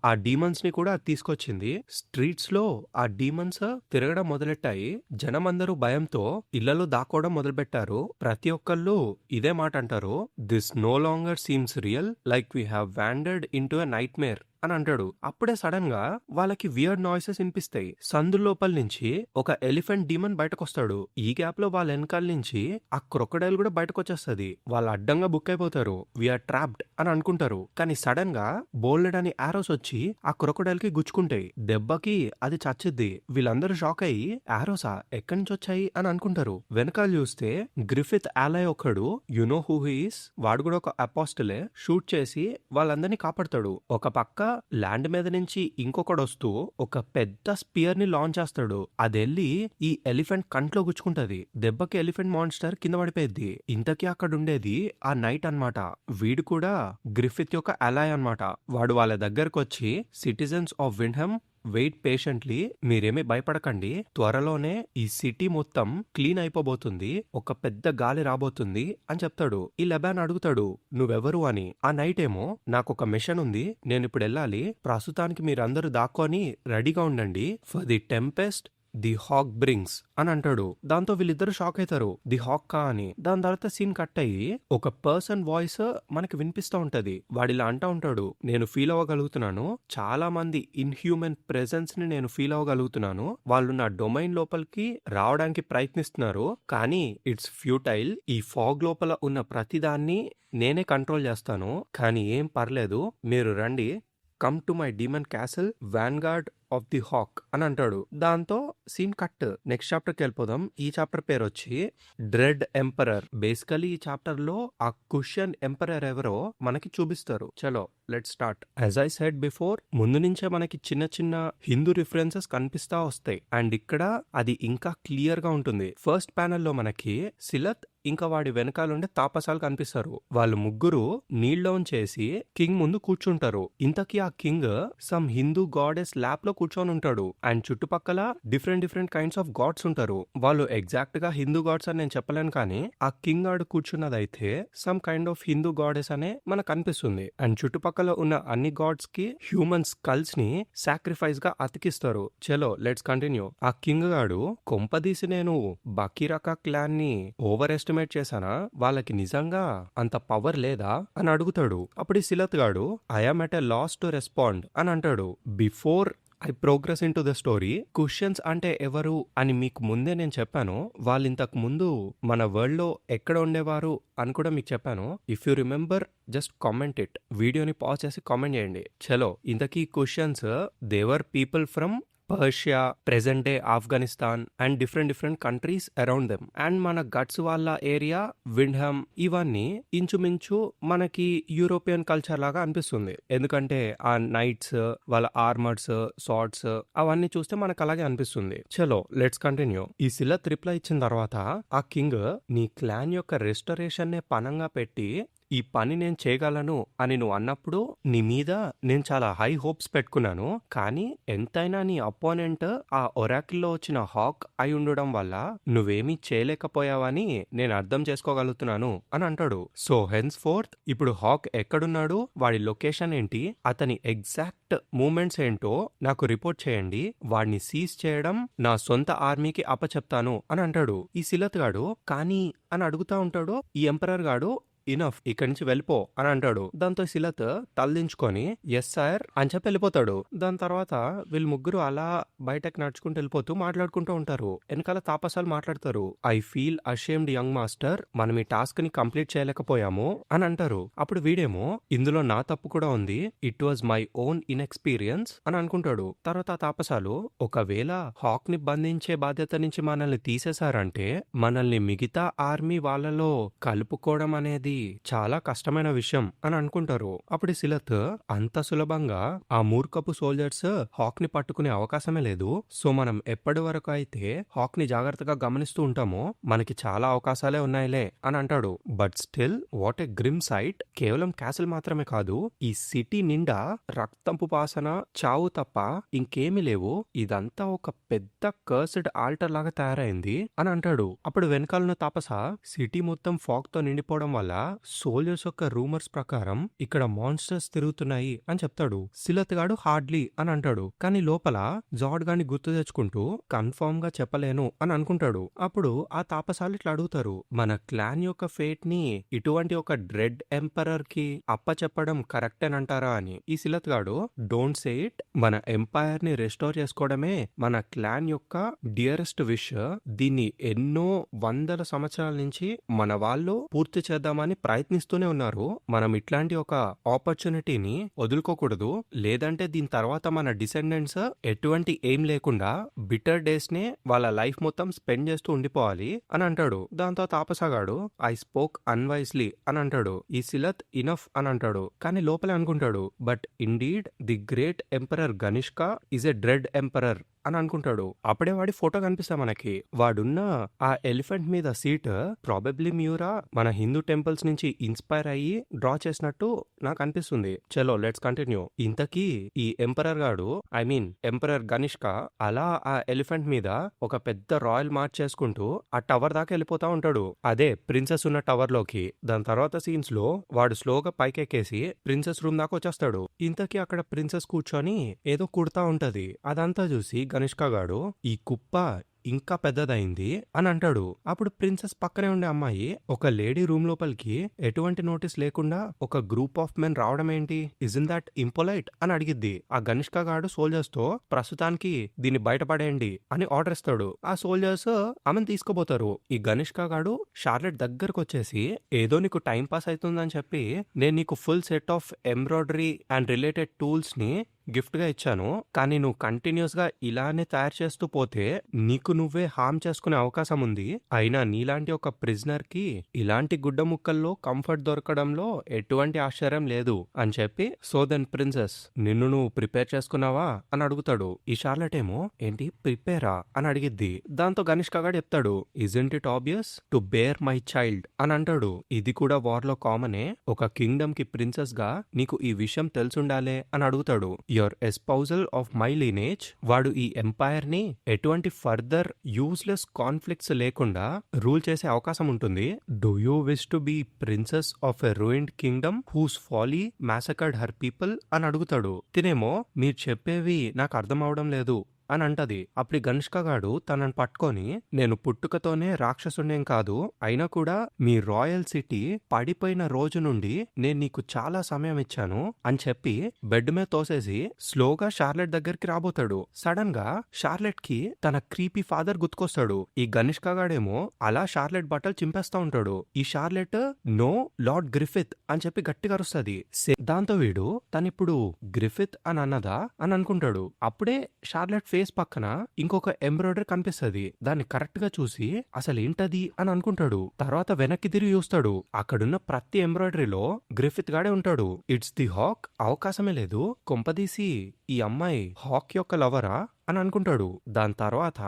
[SPEAKER 1] ఆ డీమన్స్ ని కూడా తీసుకొచ్చింది. స్ట్రీట్స్ లో ఆ డీమన్స్ తిరగడం మొదలెట్టాయి. జనం అందరూ భయంతో ఇళ్లలో దాక్కోవడం మొదలు పెట్టారు. ప్రతి ఒక్కళ్ళు ఇదే మాట అంటారు, this no longer seems real, like we have wandered into a nightmare అని అంటాడు. అప్పుడే సడన్ గా వాళ్ళకి వియర్డ్ నాయిసెస్ వినిపిస్తాయి. సందు లోపల నుంచి ఒక ఎలిఫెంట్ డీమన్ బయటకు వస్తాడు. ఈ గ్యాప్ లో వాళ్ళ వెనకాల నుంచి ఆ క్రొకడైల్ కూడా బయటకు వచ్చేస్తుంది. వాళ్ళు అడ్డంగా బుక్ అయిపోతారు. వీఆర్ ట్రాప్డ్ అని అనుకుంటారు. కానీ సడన్ గా బోల్డెడ్ అని ఆరోస్ వచ్చి ఆ క్రొకడైల్ కి గుచ్చుకుంటాయి. దెబ్బకి అది చచ్చిద్ది. వీళ్ళందరూ షాక్ అయ్యి ఆరోసా ఎక్కడి నుంచి వచ్చాయి అని అనుకుంటారు. వెనకాల చూస్తే గ్రిఫిత్ ఆలయ్ ఒకడు, you know who he is, వాడు కూడా ఒక అపాస్టలే, షూట్ చేసి వాళ్ళందరినీ కాపాడతాడు. ఒక పక్క ల్యాండ్ మీద నుంచి ఇంకొకడు వస్తూ ఒక పెద్ద స్పియర్ ని లాంచ్ చేస్తాడు. అదెళ్ళి ఈ ఎలిఫెంట్ కంట్లో గుచ్చుకుంటది. దెబ్బకి ఎలిఫెంట్ మాన్స్టర్ కింద పడిపోయింది. ఇంతకీ అక్కడ ఉండేది ఆ నైట్ అన్నమాట. వీడు కూడా గ్రిఫిత్ యొక్క అలాయ్ అన్నమాట. వాడు వాళ్ళ దగ్గరకు వచ్చి సిటిజన్స్ ఆఫ్ విన్హమ్ వెయిట్ పేషెంట్లీ, మీరేమీ భయపడకండి, త్వరలోనే ఈ సిటీ మొత్తం క్లీన్ అయిపోబోతుంది, ఒక పెద్ద గాలి రాబోతుంది అని చెప్తాడు. ఈ లెబాన్ అడుగుతాడు నువ్వెవరు అని. ఆ నైట్ ఏమో నాకు ఒక మిషన్ ఉంది, నేను ఇప్పుడు వెళ్ళాలి, ప్రస్తుతానికి మీరందరూ దాక్కొని రెడీగా ఉండండి, for the tempest the hawk brings అని అంటాడు. దాంతో వీళ్ళిద్దరు షాక్ అవుతారు, ది హాక్ కా అని. దాని తర్వాత సీన్ కట్ అయ్యి ఒక పర్సన్ వాయిస్ మనకి వినిపిస్తూ ఉంటది. వాడిలా అంటా ఉంటాడు, నేను ఫీల్ అవ్వగలుగుతున్నాను, చాలా మంది ఇన్హ్యూమన్ ప్రెజెన్స్ ని నేను ఫీల్ అవ్వగలుగుతున్నాను, వాళ్ళు నా డొమైన్ లోపలికి రావడానికి ప్రయత్నిస్తున్నారు, కానీ ఇట్స్ ఫ్యూటైల్, ఈ ఫాగ్ లోపల ఉన్న ప్రతిదాన్ని నేనే కంట్రోల్ చేస్తాను, కానీ ఏం పర్లేదు, మీరు రండి, come to my demon castle vanguard of the hawk అని అంటాడు. దాంతో సీన్ కట్. నెక్స్ట్ చాప్టర్ కి వెళ్ళిపోదాం. ఈ చాప్టర్ పేరు వచ్చి డ్రెడ్ ఎంపరర్. బేసికలీ ఈ చాప్టర్ లో ఆ కుషన్ ఎంపరర్ ఎవరో మనకి చూపిస్తారు. చలో let's start. As I said before, ముందు నుంచే మనకి చిన్న చిన్న హిందూ రిఫరెన్సెస్ కనిపిస్తా వస్తాయి. అండ్ ఇక్కడ అది ఇంకా క్లియర్ గా ఉంటుంది. ఫస్ట్ ప్యానెల్ లో మనకి సిలత్ ఇంకా వాడి వెనకాలుండే తాపసాలు కనిపిస్తారు. వాళ్ళు ముగ్గురు నీళ్ళలోంచేసి కింగ్ ముందు కూర్చుంటారు. ఇంతకీ ఆ king some Hindu goddess lap లో కూర్చొని ఉంటాడు. అండ్ చుట్టుపక్కల డిఫరెంట్ కైండ్స్ ఆఫ్ గాడ్స్ ఉంటారు. వాళ్ళు ఎగ్జాక్ట్ గా హిందూ గాడ్స్ అని నేను చెప్పలేను, కానీ ఆ కింగ్ ఆడు కూర్చున్నదైతే some kind of Hindu goddess అనే మనకు అనిపిస్తుంది. అండ్ చుట్టుపక్కల ఉన్న అన్ని గాడ్స్ కి హ్యూమన్ స్కల్స్ ని సాక్రిఫైస్ గా అతికిస్తారు. చలో లెట్స్ కంటిన్యూ. ఆ కింగ్ గాడు కొంపదీసి నేను బకీరకా క్లాన్ ని ఓవర్ ఎస్టిమేట్ చేశానా, వాళ్ళకి నిజంగా అంత పవర్ లేదా అని అడుగుతాడు. అప్పుడు ఈ సిలత్ గాడు I'm at a loss to respond అని అంటాడు. Before I progress into the story, questions అంటే ఎవరు అని మీకు ముందే నేను చెప్పాను. వాళ్ళు ఇంతకు ముందు మన వరల్డ్ లో ఎక్కడ ఉండేవారు అని కూడా మీకు చెప్పాను. If you remember just comment it. వీడియోని పాజ్ చేసి కామెంట్ చేయండి. చలో ఇంతకీ questions they were people from Persia, present day Afghanistan and different countries around them. And మన గట్స్ వాళ్ళ ఏరియా విండ్హమ్, ఇవన్నీ ఇంచుమించు మనకి యూరోపియన్ కల్చర్ లాగా అనిపిస్తుంది. ఎందుకంటే ఆ నైట్స్, వాళ్ళ ఆర్మర్స్, సార్డ్స్ అవన్నీ చూస్తే మనకు అలాగే అనిపిస్తుంది. చలో లెట్స్ కంటిన్యూ. ఈ సిలత్ రిప్లై ఇచ్చిన తర్వాత ఆ కింగ్ నీ క్లాన్ యొక్క రెస్టరేషన్ నే పనంగా పెట్టి ఈ పని నేను చేయగలను అని నువ్వు అన్నప్పుడు నీ మీద నేను చాలా హై హోప్స్ పెట్టుకున్నాను. కానీ ఎంతైనా నీ అపోనెంట్ ఆ ఒరాకిల్లో వచ్చిన హాక్ అయి ఉండడం వల్ల నువ్వేమీ చేయలేకపోయావని నేను అర్థం చేసుకోగలుగుతున్నాను అని అంటాడు. సో హెన్స్ ఫోర్త్ ఇప్పుడు హాక్ ఎక్కడున్నాడు, వాడి లొకేషన్ ఏంటి, అతని ఎగ్జాక్ట్ మూమెంట్స్ ఏంటో నాకు రిపోర్ట్ చేయండి. వాడిని సీజ్ చేయడం నా సొంత ఆర్మీకి అప్పచెప్తాను అని అంటాడు. ఈ సిలత్ గాడు కానీ అని అడుగుతా ఉంటాడు. ఈ ఎంపరర్ గాడు ఇనఫ్, ఇక్కడి నుంచి వెళ్ళిపో అని అంటాడు. దాంతో సిలత్ తలదించుకొని ఎస్ సార్ అని చెప్పి వెళ్ళిపోతాడు. దాని తర్వాత వీళ్ళు ముగ్గురు అలా బయటకు నడుచుకుంటూ వెళ్ళిపోతూ మాట్లాడుకుంటూ ఉంటారు. వెనకాల తాపసాలు మాట్లాడతారు. I feel ashamed young master, మనం ఈ టాస్క్ ని కంప్లీట్ చేయలేకపోయాము అని అంటారు. అప్పుడు వీడేమో ఇందులో నా తప్పు కూడా ఉంది, it was my own inexperience అని అనుకుంటాడు. తర్వాత తాపసాలు ఒకవేళ హాక్ ని బంధించే బాధ్యత నుంచి మనల్ని తీసేశారంటే మనల్ని మిగతా ఆర్మీ వాళ్ళలో కలుపుకోవడం అనేది చాలా కష్టమైన విషయం అని అనుకుంటారు. అప్పుడు సిలత్ అంత సులభంగా ఆ మూర్ఖపు సోల్జర్స్ హాక్ ని పట్టుకునే అవకాశమే లేదు. సో మనం ఎప్పటి వరకు అయితే హాక్ ని జాగ్రత్తగా గమనిస్తూ ఉంటామో మనకి చాలా అవకాశాలే ఉన్నాయిలే అని అంటాడు. But still what a grim sight. కేవలం క్యాసిల్ మాత్రమే కాదు, ఈ సిటీ నిండా రక్తంపు వాసన, చావు తప్ప ఇంకేమీ లేవు. ఇదంతా ఒక పెద్ద కర్స్డ్ ఆల్టర్ లాగా తయారైంది అని అంటాడు. అప్పుడు వెనకాలన్న తాపస సిటీ మొత్తం ఫాగ్ తో నిండిపోవడం వల్ల సోల్జర్స్ యొక్క రూమర్స్ ప్రకారం ఇక్కడ మాన్స్టర్స్ తిరుగుతున్నాయి అని చెప్తాడు. సిలత్ గాడు హార్డ్లీ అని అంటాడు. కానీ లోపల జాడ్ గాని గుర్తు తెచ్చుకుంటూ కన్ఫర్మ్ గా చెప్పలేను అని అనుకుంటాడు. అప్పుడు ఆ తాపసాలు ఇట్లా అడుగుతారు, మన క్లాన్ యొక్క ఫేట్ ని ఇటువంటి ఒక డ్రెడ్ ఎంపరర్ కి అప్పచెప్పడం కరెక్టేనంటారా అని. ఈ సిలత్ గాడు డోంట్ సే ఇట్, మన ఎంపైర్ ని రెస్టోర్ చేసుకోవడమే మన క్లాన్ యొక్క డియరెస్ట్ విష్. దీన్ని ఎన్నో వందల సంవత్సరాల నుంచి మన వాళ్ళు పూర్తి చేద్దామని ప్రయత్నిస్తూనే ఉన్నారు. మనం ఇట్లాంటి ఒక ఆపర్చునిటీని వదులుకోకూడదు. లేదంటే దీని తర్వాత మన డిసెండెంట్స్ ఎటువంటి ఎయిమ్ లేకుండా బిటర్ డేస్ నే వాళ్ళ లైఫ్ మొత్తం స్పెండ్ చేస్తూ ఉండిపోవాలి అని అంటాడు. దాంతో తాపసగాడు ఐ స్పోక్ అన్వైజ్లీ అని అంటాడు. ఈ సిలత్ ఇనఫ్ అని అంటాడు. కానీ లోపలే అనుకుంటాడు, but indeed the great emperor Ganishka is a dread emperor అని అనుకుంటాడు. అప్పుడే వాడి ఫోటో కనిపిస్తా మనకి. వాడున్న ఆ ఎలిఫెంట్ మీద సీట్ ప్రాబబ్లీ మ్యూరా మన హిందూ టెంపుల్స్ నుంచి ఇన్స్పైర్ అయ్యి డ్రా చేసినట్టు నాకు అనిపిస్తుంది. చలో లెట్స్ కంటిన్యూ. ఇంతకీ ఈ ఎంపరర్ గాడు, ఐ మీన్ ఎంపరర్ గనిష్కా అలా ఆ ఎలిఫెంట్ మీద ఒక పెద్ద రాయల్ మార్చ్ చేసుకుంటూ ఆ టవర్ దాకా వెళ్ళిపోతా ఉంటాడు. అదే ప్రిన్సెస్ ఉన్న టవర్ లోకి. దాని తర్వాత సీన్స్ లో వాడు స్లోగా పైకెక్కేసి ప్రిన్సెస్ రూమ్ దాకా వచ్చేస్తాడు. ఇంతకీ అక్కడ ప్రిన్సెస్ కూర్చొని ఏదో కుడతా ఉంటది. అదంతా చూసి గనిష్కా గాడు ఈ కుప్ప ఇంకా పెద్దదైంది అని అంటాడు. అప్పుడు ప్రిన్సెస్ పక్కనే ఉండే అమ్మాయి ఒక లేడీ రూమ్ లోపలికి ఎటువంటి నోటీస్ లేకుండా ఒక గ్రూప్ ఆఫ్ మెన్ రావడం ఏంటి, ఇజన్ దట్ ఇంపొలైట్ అని అడిగిద్ది. ఆ గనిష్కా గాడు సోల్జర్స్ తో ప్రస్తుతానికి దీన్ని బయటపడేయండి అని ఆర్డర్ ఇస్తాడు. ఆ సోల్జర్స్ ఆమెను తీసుకోబోతారు. ఈ గనిష్కా గాడు షార్లెట్ దగ్గరకు వచ్చేసి ఏదో నీకు టైం పాస్ అవుతుందని చెప్పి నేను నీకు full set of embroidery and related tools ని గిఫ్ట్ గా ఇచ్చాను, కానీ నువ్వు కంటిన్యూస్ గా ఇలానే తయారు చేస్తూ పోతే నీకు నువ్వే హార్మ్ చేసుకునే అవకాశం ఉంది. అయినా నీలాంటి ఒక ప్రిజనర్ కి ఇలాంటి గుడ్డ ముక్కల్లో కంఫర్ట్ దొరకడంలో ఎటువంటి ఆశ్చర్యం లేదు అని చెప్పి, సో దెన్ ప్రిన్సెస్ నిన్ను నువ్వు ప్రిపేర్ చేసుకున్నావా అని అడుగుతాడు. ఈ షార్లెట్ ఏమో ఏంటి ప్రిపేరా అని అడిగిద్ది. దాంతో గణేష్ కాగాడు చెప్తాడు, isn't it obvious to bear my child అని అంటాడు. ఇది కూడా వార్ లో కామనే. ఒక కింగ్డమ్ కి ప్రిన్సెస్ గా నీకు ఈ విషయం తెలుసుండాలే అని అడుగుతాడు. Your espousal of my lineage. వాడు ఈ ఎంపైర్ ని ఎటువంటి ఫర్దర్ యూస్లెస్ కాన్ఫ్లిక్ట్స్ లేకుండా రూల్ చేసే అవకాశం ఉంటుంది. Do you wish to be princess of a ruined kingdom whose folly massacred her people అని అడుగుతాడు. తినేమో మీరు చెప్పేవి నాకు అర్థం అవడం లేదు అని అంటది. అప్పుడు గనుష్కగాడు తనని పట్టుకొని, నేను పుట్టుకతోనే రాక్షసుడేం కాదు, అయినా కూడా మీ రాయల్ సిటీ పడిపోయిన రోజు నుండి నేను నీకు చాలా సమయం ఇచ్చాను అని చెప్పి బెడ్ మీద తోసేసి స్లోగా షార్లెట్ దగ్గరికి రాబోతాడు. సడన్ గా షార్లెట్ కి తన క్రీపీ ఫాదర్ గుర్తుకొస్తాడు. ఈ గనిష్కగాడేమో అలా షార్లెట్ బట్టలు చింపేస్తా ఉంటాడు. ఈ షార్లెట్ నో లార్డ్ గ్రిఫిత్ అని చెప్పి గట్టిగా అరుస్తుంది. దాంతో వీడు తనిప్పుడు గ్రిఫిత్ అని అన్నదా అని అనుకుంటాడు. అప్పుడే షార్లెట్ ఫేస్ పక్కన ఇంకొక ఎంబ్రాయిడరీ కనిపిస్తుంది. దాన్ని కరెక్ట్ గా చూసి అసలు ఏంటది అని అనుకుంటాడు. తర్వాత వెనక్కి తిరిగి చూస్తాడు. అక్కడున్న ప్రతి ఎంబ్రాయిడరీలో గ్రిఫిత్ గాడే ఉంటాడు. It's the hawk. అవకాశమే లేదు. కొంపదీసి ఈ అమ్మాయి హాక్ యొక్క లవరా అని అనుకుంటాడు. దాని తర్వాత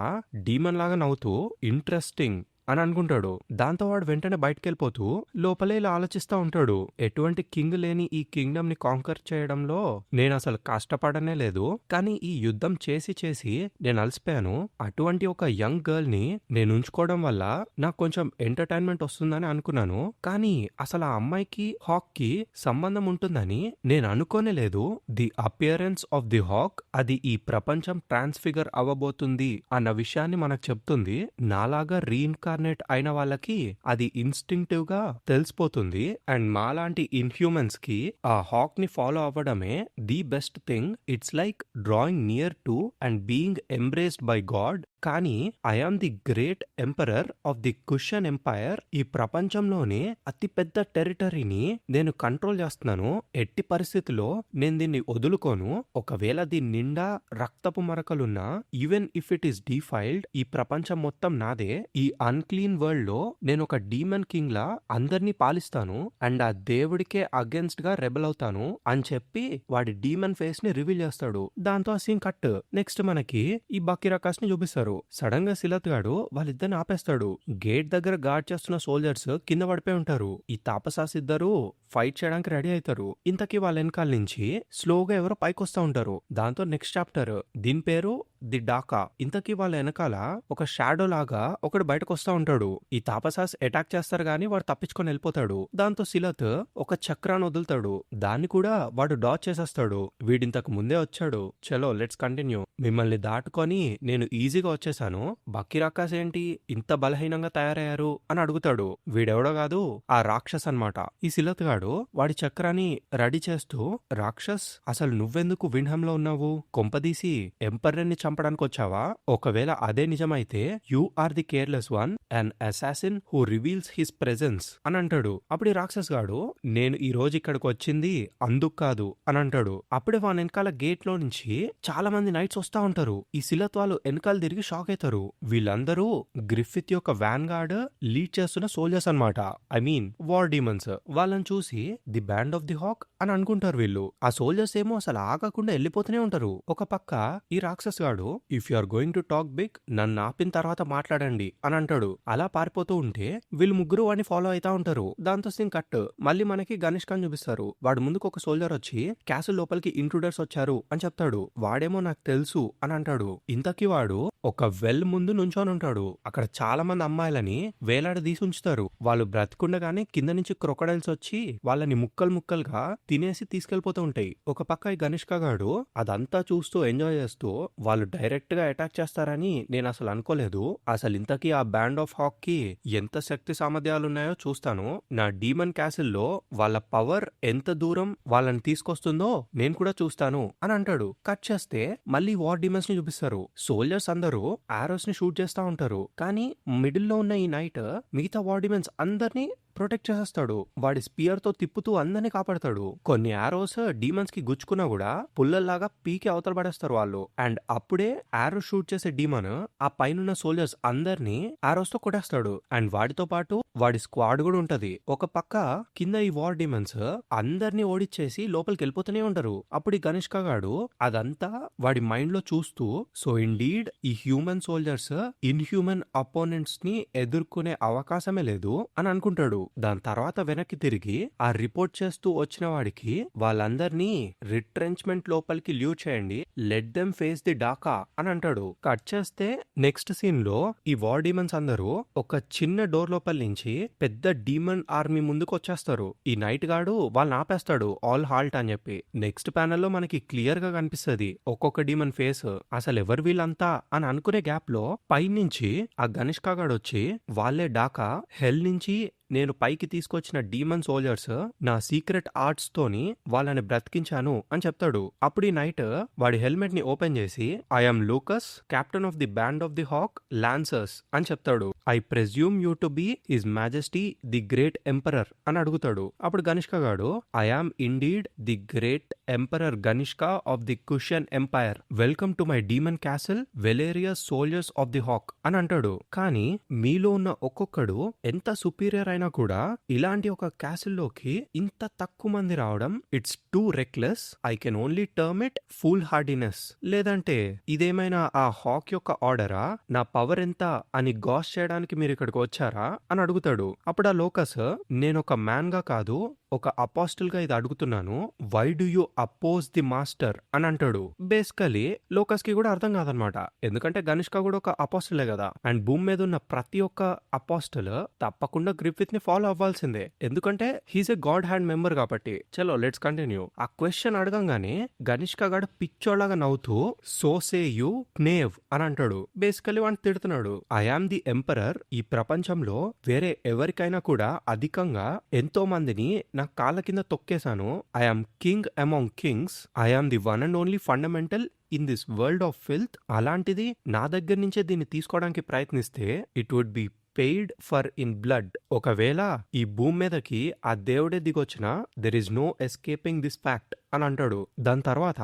[SPEAKER 1] డీమన్ లాగా నవ్వుతూ ఇంట్రెస్టింగ్ అని అనుకుంటాడు. దాంతో వాడు వెంటనే బయటకు వెళ్ళిపోతూ లోపలే ఇలా ఆలోచిస్తా ఉంటాడు. ఎటువంటి కింగ్ లేని ఈ కింగ్డమ్ ని కాంకర్ చేయడంలో నేను అసలు కష్టపడనే లేదు, కానీ ఈ యుద్ధం చేసి చేసి నేను అలసిపోయాను. అటువంటి ఒక యంగ్ గర్ల్ ని నేను ఉంచుకోవడం వల్ల నాకు కొంచెం ఎంటర్టైన్మెంట్ వస్తుందని అనుకున్నాను, కానీ అసలు ఆ అమ్మాయికి హాక్ కి సంబంధం ఉంటుందని నేను అనుకోనే లేదు. The appearance of the hawk అది ఈ ప్రపంచం ట్రాన్స్ఫిగర్ అవ్వబోతుంది అన్న విషయాన్ని మనకు చెప్తుంది. నాలాగా రీఇన్కార్నేట్ అయిన వాళ్ళకి అది ఇన్స్టింక్టివ్ గా తెలిసిపోతుంది. అండ్ మాలాంటి ఇన్హ్యూమన్స్ కి ఆ హాక్ ని ఫాలో అవ్వడమే the best thing. It's like drawing near to and being embraced by God. కానీ I am the great emperor of the Kushan empire. ఈ ప్రపంచంలోనే అతి పెద్ద టెరిటరీని నేను కంట్రోల్ చేస్తున్నాను. ఎట్టి పరిస్థితిలో నేను దీన్ని వదులుకోను. ఒకవేళ దీని నిండా రక్తపు మరకలున్నా, even if it is defiled, ఈ ప్రపంచం మొత్తం నాదే. ఈ అన్క్లీన్ వరల్డ్ లో నేను ఒక డీమన్ కింగ్ లా అందరినీ పాలిస్తాను అండ్ ఆ దేవుడికే అగేన్స్ట్ గా రెబల్ అవుతాను అని చెప్పి వాడి డీమన్ ఫేస్ ని రివీల్ చేస్తాడు. దాంతో ఆ సీన్ కట్. నెక్స్ట్ మనకి ఈ బకీరకాస్ ని చూపిస్తారు. సడన్ గా సిలత్ గాడు వాళ్ళిద్దరిని ఆపేస్తాడు. గేట్ దగ్గర గార్డ్ చేస్తున్న సోల్జర్స్ కింద పడిపోయి ఉంటారు. ఈ తాపసాస్ ఇద్దరు ఫైట్ చేయడానికి రెడీ అవుతారు. ఇంతకీ వాళ్ళ వెనకాల నుంచి స్లోగా ఎవరో పైకి వస్తా ఉంటారు. దాంతో నెక్స్ట్ చాప్టర్, దీని పేరు ది డాకా. ఇంతకీ వాళ్ళ వెనకాల ఒక షాడో లాగా ఒకడు బయటకు వస్తా ఉంటాడు. ఈ తాపసాస్ అటాక్ చేస్తారు గానీ వాడు తప్పించుకొని వెళ్ళిపోతాడు. దాంతో సిలత్ ఒక చక్రాన్ని వదులుతాడు. దాన్ని కూడా వాడు డాచ్ చేసేస్తాడు. వీడింతకు ముందే వచ్చాడు. చలో లెట్స్ కంటిన్యూ. మిమ్మల్ని దాటుకొని నేను ఈజీగా వచ్చేసాను. బకీరాకాస్ ఏంటి ఇంత బలహీనంగా తయారయ్యారు అని అడుగుతాడు. వీడెవడో కాదు, ఆ రాక్షస్ అన్నమాట. ఈ సిలత్ గాడు వాడి చక్రాన్ని రెడీ చేస్తూ, రాక్షస్ అసలు నువ్వెందుకు విండ్హమ్ లో ఉన్నావు? కొంపదీసి ఎంపర్ని చంపడానికి వచ్చావా? ఒకవేళ అదే నిజమైతే you are the careless one, an assassin who reveals his presence అని అంటాడు. అప్పుడు ఈ రాక్షస్ గాడు, నేను ఈ రోజు ఇక్కడికి వచ్చింది అందుకు కాదు అని అంటాడు. అప్పుడే వాని వెనకాల గేట్ లో నుంచి చాలా మంది నైట్స్ వస్తా ఉంటారు. ఈ సిలత్ వాళ్ళు వెనకాల తిరిగి షాక్ అవుతారు. వీళ్ళందరూ గ్రిఫిత్ యొక్క వ్యాన్ గార్డ్ లీడ్ చేస్తున్న సోల్జర్స్ అన్నమాట. I mean war demons. వాళ్ళని చూసి the band of the hawk అని అనుకుంటారు వీళ్ళు. ఆ సోల్జర్స్ ఏమో అసలు ఆగకుండా వెళ్ళిపోతూనే ఉంటారు. ఒక పక్క ఈ రాక్షస్ గాడు, if you are going to talk big, నన్ను ఆపిన తర్వాత మాట్లాడండి అని అంటాడు. అలా పారిపోతూ ఉంటే వీళ్ళు ముగ్గురు వాడిని ఫాలో అవుతా ఉంటారు. దాంతో సీన్ కట్. మళ్ళీ మనకి గణేష్ ఖాన్ చూపిస్తారు. వాడు ముందుకు ఒక సోల్జర్ వచ్చి క్యాసిల్ లోపలికి ఇంట్రూడర్స్ వచ్చారు అని చెప్తాడు. వాడేమో నాకు తెలుసు అని అంటాడు. ఇంతకీ వాడు ఒక వెల్ ముందు నుంచొని ఉంటాడు. అక్కడ చాలా మంది అమ్మాయిలని వేలాడదీసి ఉంచుతారు. వాళ్ళు బ్రతికుండగానే కింద నుంచి క్రొకడైల్స్ వచ్చి వాళ్ళని ముక్కలు ముక్కలుగా తినేసి తీసుకెళ్లిపోతూ ఉంటాయి. ఒక పక్క ఈ గనిష్క గాడు అదంతా చూస్తూ ఎంజాయ్ చేస్తూ, వాళ్ళు డైరెక్ట్ గా అటాక్ చేస్తారని నేను అసలు అనుకోలేదు. అసలు ఇంతకీ ఆ బ్యాండ్ ఆఫ్ హాక్ కి ఎంత శక్తి సామర్థ్యాలున్నాయో చూస్తాను. నా డీమన్ క్యాసిల్ లో వాళ్ళ పవర్ ఎంత దూరం వాళ్ళని తీసుకొస్తుందో నేను కూడా చూస్తాను అని అంటాడు. కట్ చేస్తే మళ్ళీ వార్ డీమన్స్ ని చూపిస్తారు. సోల్జర్స్ అందరూ ఆరోస్ ని షూట్ చేస్తా ఉంటారు. కానీ మిడిల్ లో ఉన్న ఈ నైట్ మిగతా వార్ డీమన్స్ అందరినీ ప్రొటెక్ట్ చేసేస్తాడు. వాడి స్పియర్ తో తిప్పుతూ అందరినీ కాపాడతాడు. కొన్ని ఆరోస్ డీమన్స్ కి గుచ్చుకున్నా కూడా పుల్లల్లాగా పీకి అవతల పడేస్తారు వాళ్ళు. అండ్ అప్పుడే ఆరో షూట్ చేసే డీమన్ ఆ పైనున్న సోల్జర్స్ అందరినీ ఆరోస్ తో కొట్టేస్తాడు. అండ్ వాడితో పాటు వాడి స్క్వాడ్ కూడా ఉంటది. ఒక పక్క కింద ఈ వార్ డీమన్స్ అందరినీ ఓడిచ్చేసి లోపలికి వెళ్ళిపోతూనే ఉంటారు. అప్పుడు ఈ గనిష్క గాడు అదంతా వాడి మైండ్ లో చూస్తూ, సో ఇండీడ్ ఈ హ్యూమన్ సోల్జర్స్ ఇన్హ్యూమన్ అపోనెంట్స్ ని ఎదుర్కొనే అవకాశమే లేదు అని అనుకుంటాడు. దాని తర్వాత వెనక్కి తిరిగి ఆ రిపోర్ట్ చేస్తూ వచ్చిన వాడికి వాళ్ళందరినీ రిట్రెంచ్మెంట్ లోపలికి లీవ్ చేయండి, let them face the Dhaka అని అంటాడు. కట్ చేస్తే నెక్స్ట్ సీన్ లో ఈ వార్ డీమన్స్ అందరూ ఒక చిన్న డోర్ లోపల నుంచి పెద్ద డీమన్ ఆర్మీ ముందుకు వచ్చేస్తారు. ఈ నైట్ గాడు వాళ్ళని ఆపేస్తాడు, ఆల్ హాల్ట్ అని చెప్పి. నెక్స్ట్ ప్యానెల్ లో మనకి క్లియర్ గా కనిపిస్తుంది ఒక్కొక్క డీమన్ ఫేస్. అసలు ఎవరు వీళ్ళంతా అని అనుకునే గ్యాప్ లో పైనుంచి ఆ గనిష్క గాడు వచ్చి వాళ్ళే డాకా హెల్ నుంచి నేను పైకి తీసుకొచ్చిన డీమన్ సోల్జర్స్ నా సీక్రెట్ ఆర్ట్స్ తోని వాళ్ళని బ్రతికించాను అని చెప్తాడు. అప్పుడు ఈ నైట్ వాడి హెల్మెట్ ని ఓపెన్ చేసి I'm Locus, captain of the band of the hawk lancers అని చెప్తాడు. I presume you to be his majesty the great emperor అని అడుగుతాడు. అప్పుడు గనిష్క గాడు I am indeed the great emperor Ganishka of the Kushan empire, welcome to my demon castle valorous soldiers of the hawk అని అంటాడు. కానీ మీలో ఉన్న ఒక్కొక్కడు ఎంత సుపీరియర్ అయినా కూడా ఇలాంటి ఒక క్యాసిల్ లోకి ఇంత తక్కువ మంది రావడం it's too reckless. I can only term it foolhardiness. లేదంటే ఇదేమైనా ఆ హాక్ యొక్క ఆర్డరా, నా పవర్ ఎంత అని గాస్ చేయడానికి మీరు ఇక్కడికి వచ్చారా అని అడుగుతాడు. అప్పుడు ఆ లోకస్ నేను ఒక మ్యాన్ గా కాదు ఒక అపాస్టల్ గా ఇది అడుగుతున్నాను, why do you oppose the master అని అంటాడు. బేసికలీ లోకస్ కి కూడా అర్థం కాదనమాట, ఎందుకంటే గనిష్క కూడా ఒక అపాస్టలే కదా. అండ్ భూమి మీద ఉన్న ప్రతి ఒక్క అపాస్టల్ తప్పకుండా గ్రిఫిత్ ని ఫాలో అవ్వాల్సిందే, ఎందుకంటే he's a God hand member కాబట్టి. చలో లెట్స్ కంటిన్యూ. ఆ క్వశ్చన్ అడగంగానే గనిష్క గాడు పిచ్చోలాగా నవ్వుతూ సో సే యూ నేవ్ అని అంటాడు. బేసికలీ వాడిని తిడుతున్నాడు. ఐ ఆమ్ ది ఎంపరర్, ఈ ప్రపంచంలో వేరే ఎవరికైనా కూడా అధికంగా ఎంతో మందిని నా కాళ్ళ కింద తొక్కేశాను. I am king among kings, I am the one and only fundamental in this world of filth. అలాంటిది నా దగ్గర నుంచే దీన్ని తీసుకోవడానికి ప్రయత్నిస్తే it would be paid for in blood. ఒకవేళ ఈ భూమి మీదకి ఆ దేవుడే దిగొచ్చినా there is no escaping this fact అని అంటాడు. దాని తర్వాత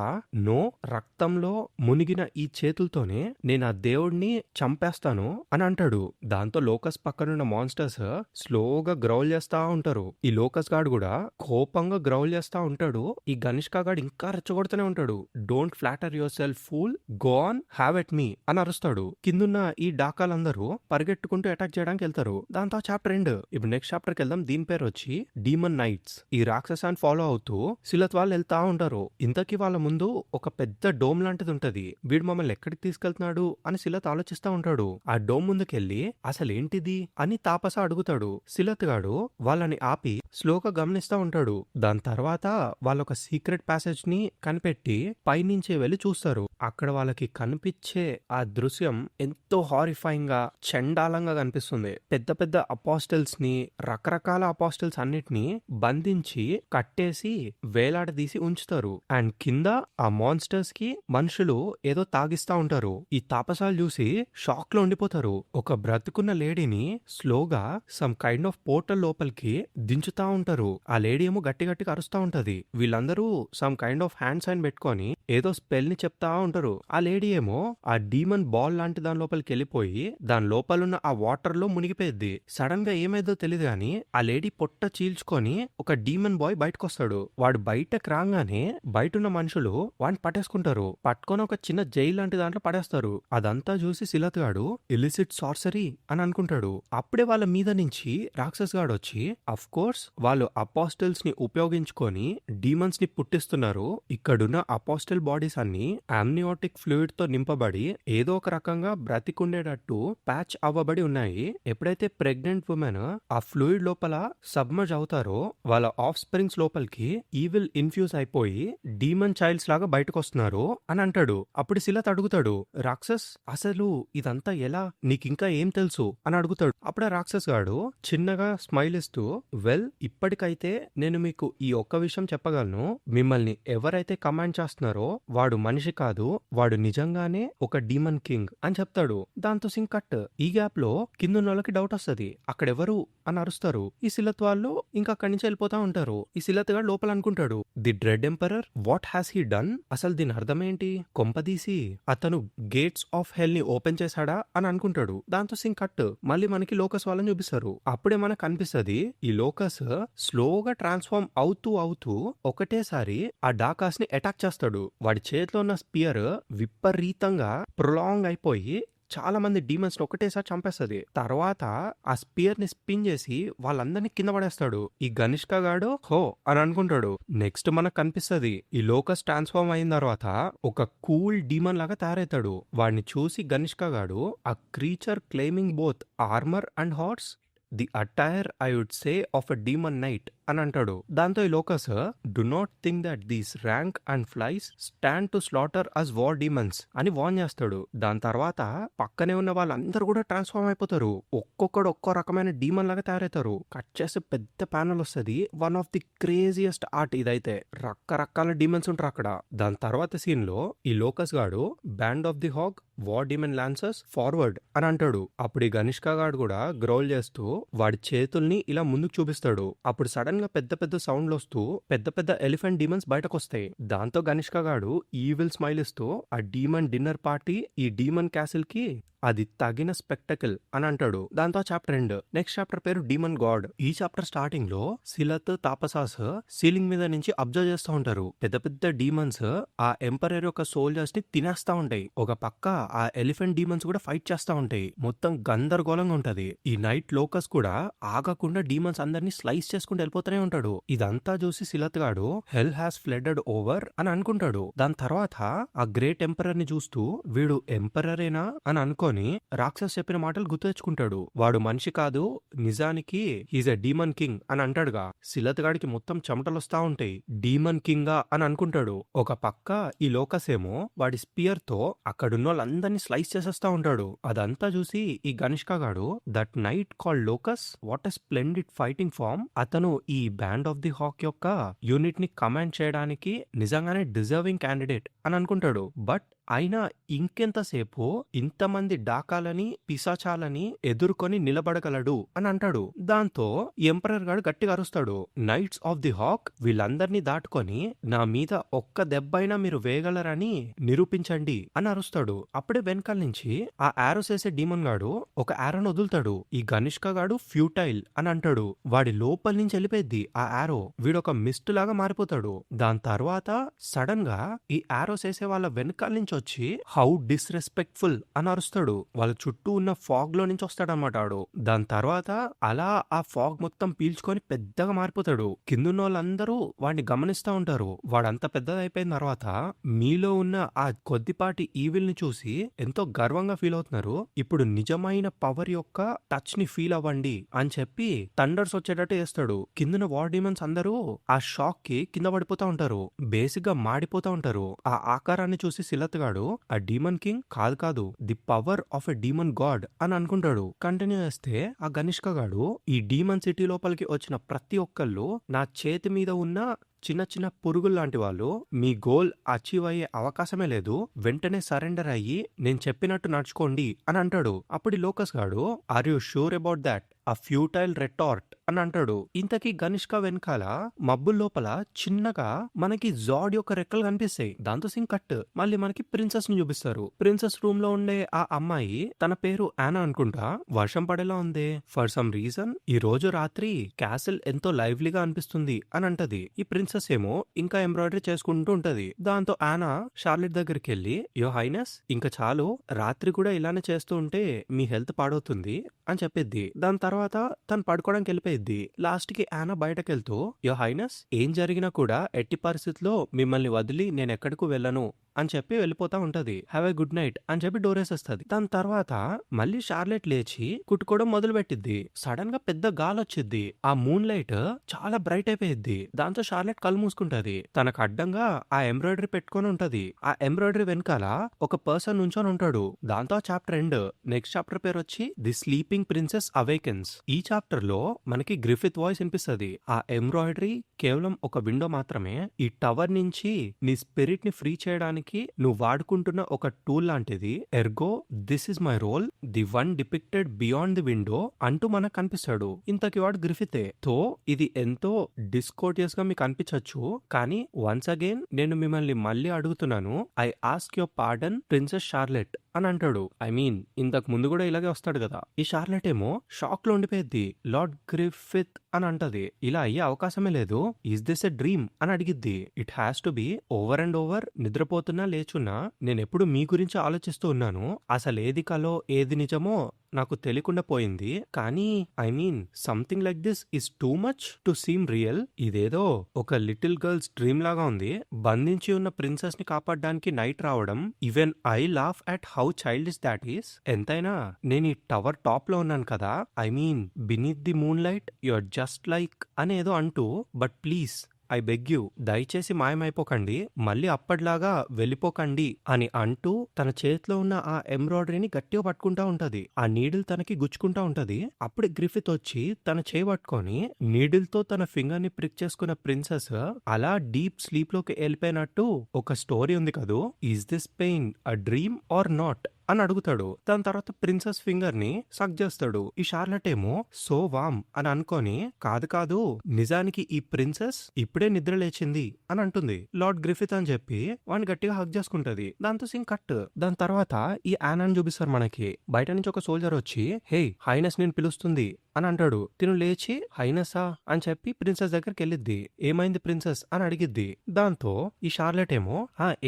[SPEAKER 1] నో, రక్తంలో మునిగిన ఈ చేతులతోనే నేను ఆ దేవుడిని చంపేస్తాను అని అంటాడు. దాంతో లోకస్ పక్కనున్న మాన్స్టర్స్ స్లోగా గ్రౌల్ చేస్తా ఉంటారు. ఈ లోకస్ గాడు కూడా కోపంగా గ్రౌల్ చేస్తా ఉంటాడు. ఈ గనిష్క గాడు ఇంకా రెచ్చగొడుతూనే ఉంటాడు. Don't flatter yourself fool, go on, have at me అని అరుస్తాడు. కిందున్న ఈ డాకాలందరూ పరిగెట్టుకుంటూ అటాక్ చేయడానికి వెళ్తారు. దాంతో చాప్టర్ ఎండ్. ఇప్పుడు నెక్స్ట్ చాప్టర్ కి వెళ్దాం. దీని పేరు వచ్చి డీమన్ నైట్స్. ఈ రాక్షసాన్ని ఫాలో అవుతూ సిలత్ వాళ్ళు వెళ్తా ఉంటారు. ఇంతకీ వాళ్ళ ముందు ఒక పెద్ద డోమ్ లాంటిది ఉంటది. వీడు మమ్మల్ని ఎక్కడికి తీసుకెళ్తున్నాడు అని సిలత్ ఆలోచిస్తా ఉంటాడు. ఆ డోమ్ ముందుకెళ్లి అసలేంటిది అని తాపస అడుగుతాడు. సిలత్ గాడు వాళ్ళని ఆపి స్లోగా గమనిస్తా ఉంటాడు. దాని తర్వాత వాళ్ళొక సీక్రెట్ ప్యాసేజ్ ని కనిపెట్టి పైనుంచి వెళ్లి చూస్తారు. అక్కడ వాళ్ళకి కనిపించే ఆ దృశ్యం ఎంతో హారిఫైయింగ్ గా చండాలంగా కనిపిస్తుంది. పెద్ద పెద్ద అపాస్టల్స్ ని, రకరకాల అపాస్టల్స్ అన్నిటిని బంధించి కట్టేసి వేలాడదీసి ఉంచుతారు. అండ్ కింద ఆ మాన్స్టర్స్ కి మనుషులు ఏదో తాగిస్తా ఉంటారు. ఈ తాపసాలు చూసి షాక్ లో ఉండిపోతారు. ఒక బ్రతుకున్న లేడీని స్లోగా సమ్ కైండ్ ఆఫ్ పోర్టల్ లోపలికి దించుతా ఉంటారు. ఆ లేడీ ఏమో గట్టి గట్టిగా అరుస్తా ఉంటది. వీళ్ళందరూ some kind of hand sign పెట్టుకొని ఏదో స్పెల్ ని చెప్తా ఉంటారు. ఆ లేడీ ఏమో ఆ డీమన్ బాల్ లాంటి దాని లోపలికి వెళ్ళిపోయి దాని లోపలున్న ఆ వాటర్ లో మునిగిపోయింది. సడన్ గా ఏమైందో తెలియదు గాని ఆ లేడీ పొట్ట చీల్చుకొని ఒక డీమన్ బాయ్ బయటకు వస్తాడు. వాడు బయటకు రాగానే బయటున్న మనుషులు వాడిని పట్టేసుకుంటారు. పట్టుకొని ఒక చిన్న జైలు లాంటి దాంట్లో పడేస్తారు. అదంతా చూసి సిలత్ గాడు ఇలిసిట్ సార్సరీ అని అనుకుంటాడు. అప్పుడే వాళ్ళ మీద నుంచి రాక్షస్ గాడు వచ్చి అఫ్ కోర్స్ వాళ్ళు అపాస్టల్స్ ని ఉపయోగించుకొని డీమన్స్ ని పుట్టిస్తున్నారు. ఇక్కడున్న అపాస్టల్ బాడీస్ అన్ని అమ్నియోటిక్ ఫ్లూయిడ్ తో నింపబడి ఏదో ఒక రకంగా బ్రతికుండేటట్టు ప్యాచ్ అవ్వబడి ఉన్నాయి. ఎప్పుడైతే ప్రెగ్నెంట్ ఉమెన్ ఆ ఫ్లూయిడ్ లోపల సబ్మర్జ్ అవుతారో వాళ్ళ ఆఫ్ స్ప్రింగ్స్ లోపలికి ఈవిల్ ఇన్ఫ్యూజ్ అయిపోయి డీమన్ చైల్డ్స్ లాగా బయటకొస్తున్నారు అని అంటాడు. అప్పుడు సిలత్ అడుగుతాడు, రాక్షస్ అసలు ఇదంతా ఎలా, నీకింకా ఏం తెలుసు అని అడుగుతాడు. అప్పుడు ఆ రాక్షస్ గాడు చిన్నగా స్మైల్ ఇస్తూ, వెల్ ఇప్పటికైతే నేను మీకు ఈ ఒక్క విషయం చెప్పగలను, మిమ్మల్ని ఎవరైతే కమాండ్ చేస్తున్నారో వాడు మనిషి కాదు, వాడు నిజంగానే ఒక డీమన్ కింగ్ అని చెప్తాడు. దాంతో సింగ్ కట్. ఈ గ్యాప్ లో కిందున్న వాళ్ళకి డౌట్ వస్తుంది, అక్కడెవరు అని అరుస్తారు. ఈ సిలత్ వాళ్ళు ఇంకా అక్కడి నుంచి వెళ్ళిపోతా ఉంటారు. ఈ సిలత్ గాడు లోపల అనుకుంటాడు, the dread emperor, what has he done, అసలు దీని అర్థం ఏంటి, కొంపదీసి అతను గేట్స్ ఆఫ్ హెల్ ని ఓపెన్ చేశాడా అని అనుకుంటాడు. దాంతో సింగ్ కట్ మళ్ళీ మనకి లోకస్ వాళ్ళని చూపిస్తారు. అప్పుడే మనకు అనిపిస్తుంది ఈ లోకస్ స్లోగా ట్రాన్స్ఫార్మ్ అవుతూ ఒకటేసారి ఆ డాకాస్ ని అటాక్ చేస్తాడు. వాడి చేతిలో ఉన్న స్పియర్ విపరీతంగా ప్రొలాంగ్ అయిపోయి చాలా మంది డీమన్స్ ఒకటేసారి చంపేస్తుంది. తర్వాత ఆ స్పియర్ ని స్పిన్ చేసి వాళ్ళందరినీ కింద పడేస్తాడు. ఈ గనిష్క గాడు హో అని అనుకుంటాడు. నెక్స్ట్ మనకు కనిపిస్తుంది ఈ లోకస్ ట్రాన్స్ఫార్మ్ అయిన తర్వాత ఒక కూల్ డీమన్ లాగా తయారవుతాడు. వాడిని చూసి గనిష్క గాడు, a creature claiming both armour and horse, the attire I would say of a demon knight అని అంటాడు. దాంతో ఈ Locus, do not think that these rank and flies stand to slaughter us war demons అని వార్న్ చేస్తాడు. దాని తర్వాత పక్కనే ఉన్న వాళ్ళందరూ కూడా ట్రాన్స్ఫార్మ్ అయిపోతారు. ఒక్కొక్కడు ఒక్కో రకమైన డీమన్ లాగా తయారవుతారు. కట్ చేస్తే పెద్ద ప్యానల్ వస్తుంది. One of the craziest art ఇదైతే. రకరకాల డీమన్స్ ఉంటారు అక్కడ. దాని తర్వాత సీన్ లో ఈ లోకస్ గాడు band of the hawk war demon lancers forward అని అంటాడు. అప్పుడు ఈ గనిష్క గాడు కూడా గ్రౌల్ చేస్తూ వాడి చేతుల్ని ఇలా ముందుకు చూపిస్తాడు. అప్పుడు సడన్ గా పెద్ద పెద్ద సౌండ్లు వస్తూ పెద్ద పెద్ద ఎలిఫెంట్ డీమన్స్ బయటకు వస్తాయి. దాంతో గనిష్క గాడు ఈవిల్ స్మైల్ ఇస్తూ ఆ డీమన్ డిన్నర్ పార్టీ ఈ డీమన్ క్యాసిల్ కి అది తగిన స్పెక్టకల్ అని అంటాడు. దాంతో చాప్టర్ ఎండ్. నెక్స్ట్ చాప్టర్ పేరు డీమన్ గాడ్. ఈ చాప్టర్ స్టార్టింగ్ లో సిలత్ తాపసాస్ సీలింగ్ మీద నుంచి అబ్జర్వ్ చేస్తూ ఉంటారు. పెద్ద పెద్ద డీమన్స్ ఆ ఎంపరర్ యొక్క సోల్జర్స్ ని తినేస్తా ఉంటాయి. ఒక పక్క ఆ ఎలిఫెంట్ డీమన్స్ కూడా ఫైట్ చేస్తా ఉంటాయి. మొత్తం గందరగోళంగా ఉంటది. ఈ నైట్ లోకస్ కూడా ఆగకుండా డీమన్స్ అందరినీ స్లైస్ చేసుకుంటూ వెళ్ళిపోతూనే ఉంటాడు. ఇదంతా చూసి సిలత్ గాడు హెల్ హ్యాస్ ఫ్లడెడ్ ఓవర్ అని అనుకుంటాడు. దాని తర్వాత ఆ గ్రేట్ ఎంపరర్ ని చూస్తూ వీడు ఎంపరరేనా అని అనుకోని రాక్షస్ చెప్పిన మాటలు గుర్తు తెచ్చుకుంటాడు. వాడు మనిషి కాదు, నిజానికి హీజ్ ఎ డీమన్ కింగ్ అని అంటాడుగా. సిలత్ గాడికి మొత్తం చెమటలు వస్తా ఉంటాయి. డీమన్ కింగా అని అనుకుంటాడు. ఒక పక్క ఈ లోకస్ ఏమో వాడి స్పియర్ తో అక్కడున్న వాళ్ళందరినీ స్లైస్ చేసేస్తా ఉంటాడు. అదంతా చూసి ఈ గనిష్క గాడు, that knight called Locus, what a splendid fighting form, అతను ఈ బ్యాండ్ ఆఫ్ ది హాక్ యొక్క యూనిట్ ని కమాండ్ చేయడానికి నిజంగానే డిజర్వింగ్ క్యాండిడేట్ అని అనుకుంటాడు. బట్ అయినా ఇంకెంతసేపు ఇంతమంది డాకాలని పిశాచాలని ఎదుర్కొని నిలబడగలడు అని అంటాడు. దాంతో ఎంపరర్ గాడు గట్టిగా అరుస్తాడు, నైట్స్ ఆఫ్ ది హాక్ వీళ్ళందరినీ దాటుకొని నా మీద ఒక్క దెబ్బైనా మీరు వేయగలరని నిరూపించండి అని అరుస్తాడు. అప్పుడే వెనకాల నుంచి ఆ ఆరోస్ వేసే డీమన్ గాడు ఒక ఆరోను వదులుతాడు. ఈ గనిష్క గాడు ఫ్యూటైల్ అని అంటాడు. వాడి లోపల నుంచి వెళ్ళిపోయింది ఆ ఆరో. వీడొక మిస్ట్ లాగా మారిపోతాడు. దాని తర్వాత సడన్ గా ఈ ఆరోస్ వేసే వాళ్ళ వెనకాల నుంచి వచ్చి హౌ డిస్రెస్పెక్ట్ఫుల్ అని అరుస్తాడు. వాళ్ళ చుట్టూ ఉన్న ఫాగ్ లో నుంచి వస్తాడనమాట వాడు. దాని తర్వాత అలా ఆ ఫాగ్ మొత్తం పీల్చుకొని పెద్దగా మారిపోతాడు. కిందున్న వాళ్ళందరూ వాడిని గమనిస్తా ఉంటారు. వాడంత పెద్దదైపోయిన తర్వాత మీలో ఉన్న ఆ కొద్దిపాటి ఈవిల్ ని చూసి ఎంతో గర్వంగా ఫీల్ అవుతున్నారు. ఇప్పుడు నిజమైన పవర్ యొక్క టచ్ ని ఫీల్ అవ్వండి అని చెప్పి థండర్స్ వచ్చేటట్టు చేస్తాడు. కిందున్న వార్ డీమన్స్ అందరూ ఆ షాక్ కి కింద పడిపోతా ఉంటారు. బేసిక్ గా మాడిపోతా ఉంటారు. ఆ ఆకారాన్ని చూసి సిలత్ గాడు ఆ డీమన్ కింగ్ కాదు the power of a demon God అని అనుకుంటాడు. కంటిన్యూ చేస్తే ఆ గనిష్క గాడు ఈ డీమన్ సిటీ లోపలికి వచ్చిన ప్రతి ఒక్కళ్ళు నా చేతి మీద ఉన్న చిన్న చిన్న పురుగులు లాంటి వాళ్ళు, మీ గోల్ అచీవ్ అయ్యే అవకాశమే లేదు, వెంటనే సరెండర్ అయ్యి నేను చెప్పినట్టు నడుచుకోండి అని అంటాడు. అప్పుడు లోకస్ గాడు, are you sure about that, a futile retort అని అంటాడు. ఇంతకీ గనిష్క వెనకాల మబ్బుల లోపల చిన్నగా మనకి జాడ్ యొక్క రెక్కలు కనిపిస్తాయి. దాంతో సింగ్ కట్. మళ్ళీ మనకి ప్రిన్సెస్ ని చూపిస్తారు. ప్రిన్సెస్ రూమ్ లో ఉండే ఆ అమ్మాయి, తన పేరు యానా అనుకుంటా, వర్షం పడేలా ఉంది. ఫర్ సమ్ రీజన్ ఈ రోజు రాత్రి క్యాసిల్ ఎంతో లైవ్లీగా అనిపిస్తుంది అని అంటది. ఈ ప్రిన్సెస్ ఏమో ఇంకా ఎంబ్రాయిడరీ చేసుకుంటూ ఉంటది. దాంతో యానా షార్లెట్ దగ్గరికి వెళ్లి, యో హైనెస్ ఇంకా చాలు, రాత్రి కూడా ఇలానే చేస్తూ ఉంటే మీ హెల్త్ పాడవుతుంది అని చెప్పిద్ది. దాని తర్వాత తను పడుకోవడానికి వెళ్ళిపోయిద్ది. లాస్ట్ కి యానా బయటకెళ్తూ, యో హైనెస్ ఏం జరిగినా కూడా ఎట్టి పరిస్థితుల్లో మిమ్మల్ని వదిలి నేను ఎక్కడికి వెళ్ళను అని చెప్పి వెళ్ళిపోతా ఉంటది. హ్యావ్ ఎ గుడ్ నైట్ అని చెప్పి డోర్ వేసేస్తది. దాని తర్వాత మళ్ళీ షార్లెట్ లేచి కుట్టుకోవడం మొదలు పెట్టిద్ది. సడన్ గా పెద్ద గాలి వచ్చిద్ది. ఆ మూన్ లైట్ చాలా బ్రైట్ అయిపోయిద్ది. దాంతో షార్లెట్ కళ్ళు మూసుకుంటది. తనకు అడ్డంగా ఆ ఎంబ్రాయిడరీ పెట్టుకొని ఉంటది. ఆ ఎంబ్రాయిడరీ వెనకాల ఒక పర్సన్ నుంచొని ఉంటాడు. దాంతో చాప్టర్ ఎండ్. నెక్స్ట్ చాప్టర్ పేరు వచ్చి ది స్లీపింగ్ ప్రిన్సెస్ అవేకెన్స్. ఈ చాప్టర్ లో మనకి గ్రిఫిత్ వాయిస్ వినిపిస్తది. ఆ ఎంబ్రాయిడరీ కేవలం ఒక విండో మాత్రమే. ఈ టవర్ నుంచి నీ స్పిరిట్ ని ఫ్రీ చేయడానికి నువ్వు వాడుకుంటున్న ఒక టూల్ లాంటిది. Ergo this is my role, the one depicted beyond the window అంటూ మనకు కనిపిస్తాడు. ఇంతకి వాడు గ్రిఫితే. తో ఇది ఎంతో డిస్కోర్టియస్ గా మీకు అనిపించచ్చు, కానీ వన్స్ అగైన్ నేను మిమ్మల్ని మళ్ళీ అడుగుతున్నాను. I ask your pardon princess Charlotte అని అంటాడు. ఐ మీన్ ఇంతకు ముందు కూడా ఇలాగే వస్తాడు కదా. ఈ షార్లెట్ ఏమో షాక్ లో ఉండిపోయింది. లార్డ్ గ్రిఫిత్ అని అంటది. ఇలా అయ్యే అవకాశమే లేదు. ఈస్ దిస్ ఎ డ్రీమ్ అని అడిగిద్ది. It has to be over and over. నిద్రపోతున్నా లేచున్నా నేను ఎప్పుడు మీ గురించి ఆలోచిస్తూ ఉన్నాను. అసలు ఏది కలో ఏది నిజమో నాకు తెలియకుండా పోయింది. కానీ I mean something like this is too much to seem real. ఇదేదో ఒక లిటిల్ గర్ల్స్ డ్రీమ్ లాగా ఉంది. బంధించి ఉన్న ప్రిన్సెస్ ని కాపాడడానికి నైట్ రావడం. Even I laugh at how childish that is. ఎంతైనా నేను ఈ టవర్ టాప్ లో ఉన్నాను కదా. I mean beneath the moon light you are just like అనేదో అంటూ, but please I beg you, దయచేసి మాయమైపోకండి, మళ్ళీ అప్పటిలాగా వెళ్ళిపోకండి అని అంటూ తన చేతిలో ఉన్న ఆ ఎంబ్రాయిడరీని గట్టిగా పట్టుకుంటా ఉంటది. ఆ నీడిల్ తనకి గుచ్చుకుంటా ఉంటది. అప్పుడు గ్రిఫిత్ వచ్చి తన చేయి పట్టుకొని నీడిల్ తో తన ఫింగర్ ని ప్రిక్ చేసుకున్న ప్రిన్సెస్ అలా డీప్ స్లీప్ లోకి వెళ్ళిపోయినట్టు ఒక స్టోరీ ఉంది కదూ. Is this pain a dream are not అని అడుగుతాడు. దాని తర్వాత ప్రిన్సెస్ ఫింగర్ ని సక్ చేస్తాడు. ఈ షార్లెట్ ఏమో సో వామ్ అని అనుకొని కాదు కాదు నిజానికి ఈ ప్రిన్సెస్ ఇప్పుడే నిద్ర లేచింది అని అంటుంది. లార్డ్ గ్రిఫిత్ అని చెప్పి వాడిని గట్టిగా హక్ చేసుకుంటది. దాంతో సింగ్ కట్. దాని తర్వాత ఈ యానాని చూపిస్తారు మనకి. బయట నుంచి ఒక సోల్జర్ వచ్చి హే హైనెస్ నేను పిలుస్తుంది అని అంటాడు. తిను లేచి హైనసా అని చెప్పి ప్రిన్సెస్ దగ్గరికి వెళ్ళిద్ది. ఏమైంది ప్రిన్సెస్ అని అడిగిద్ది. దాంతో ఈ షార్లెట్ ఏమో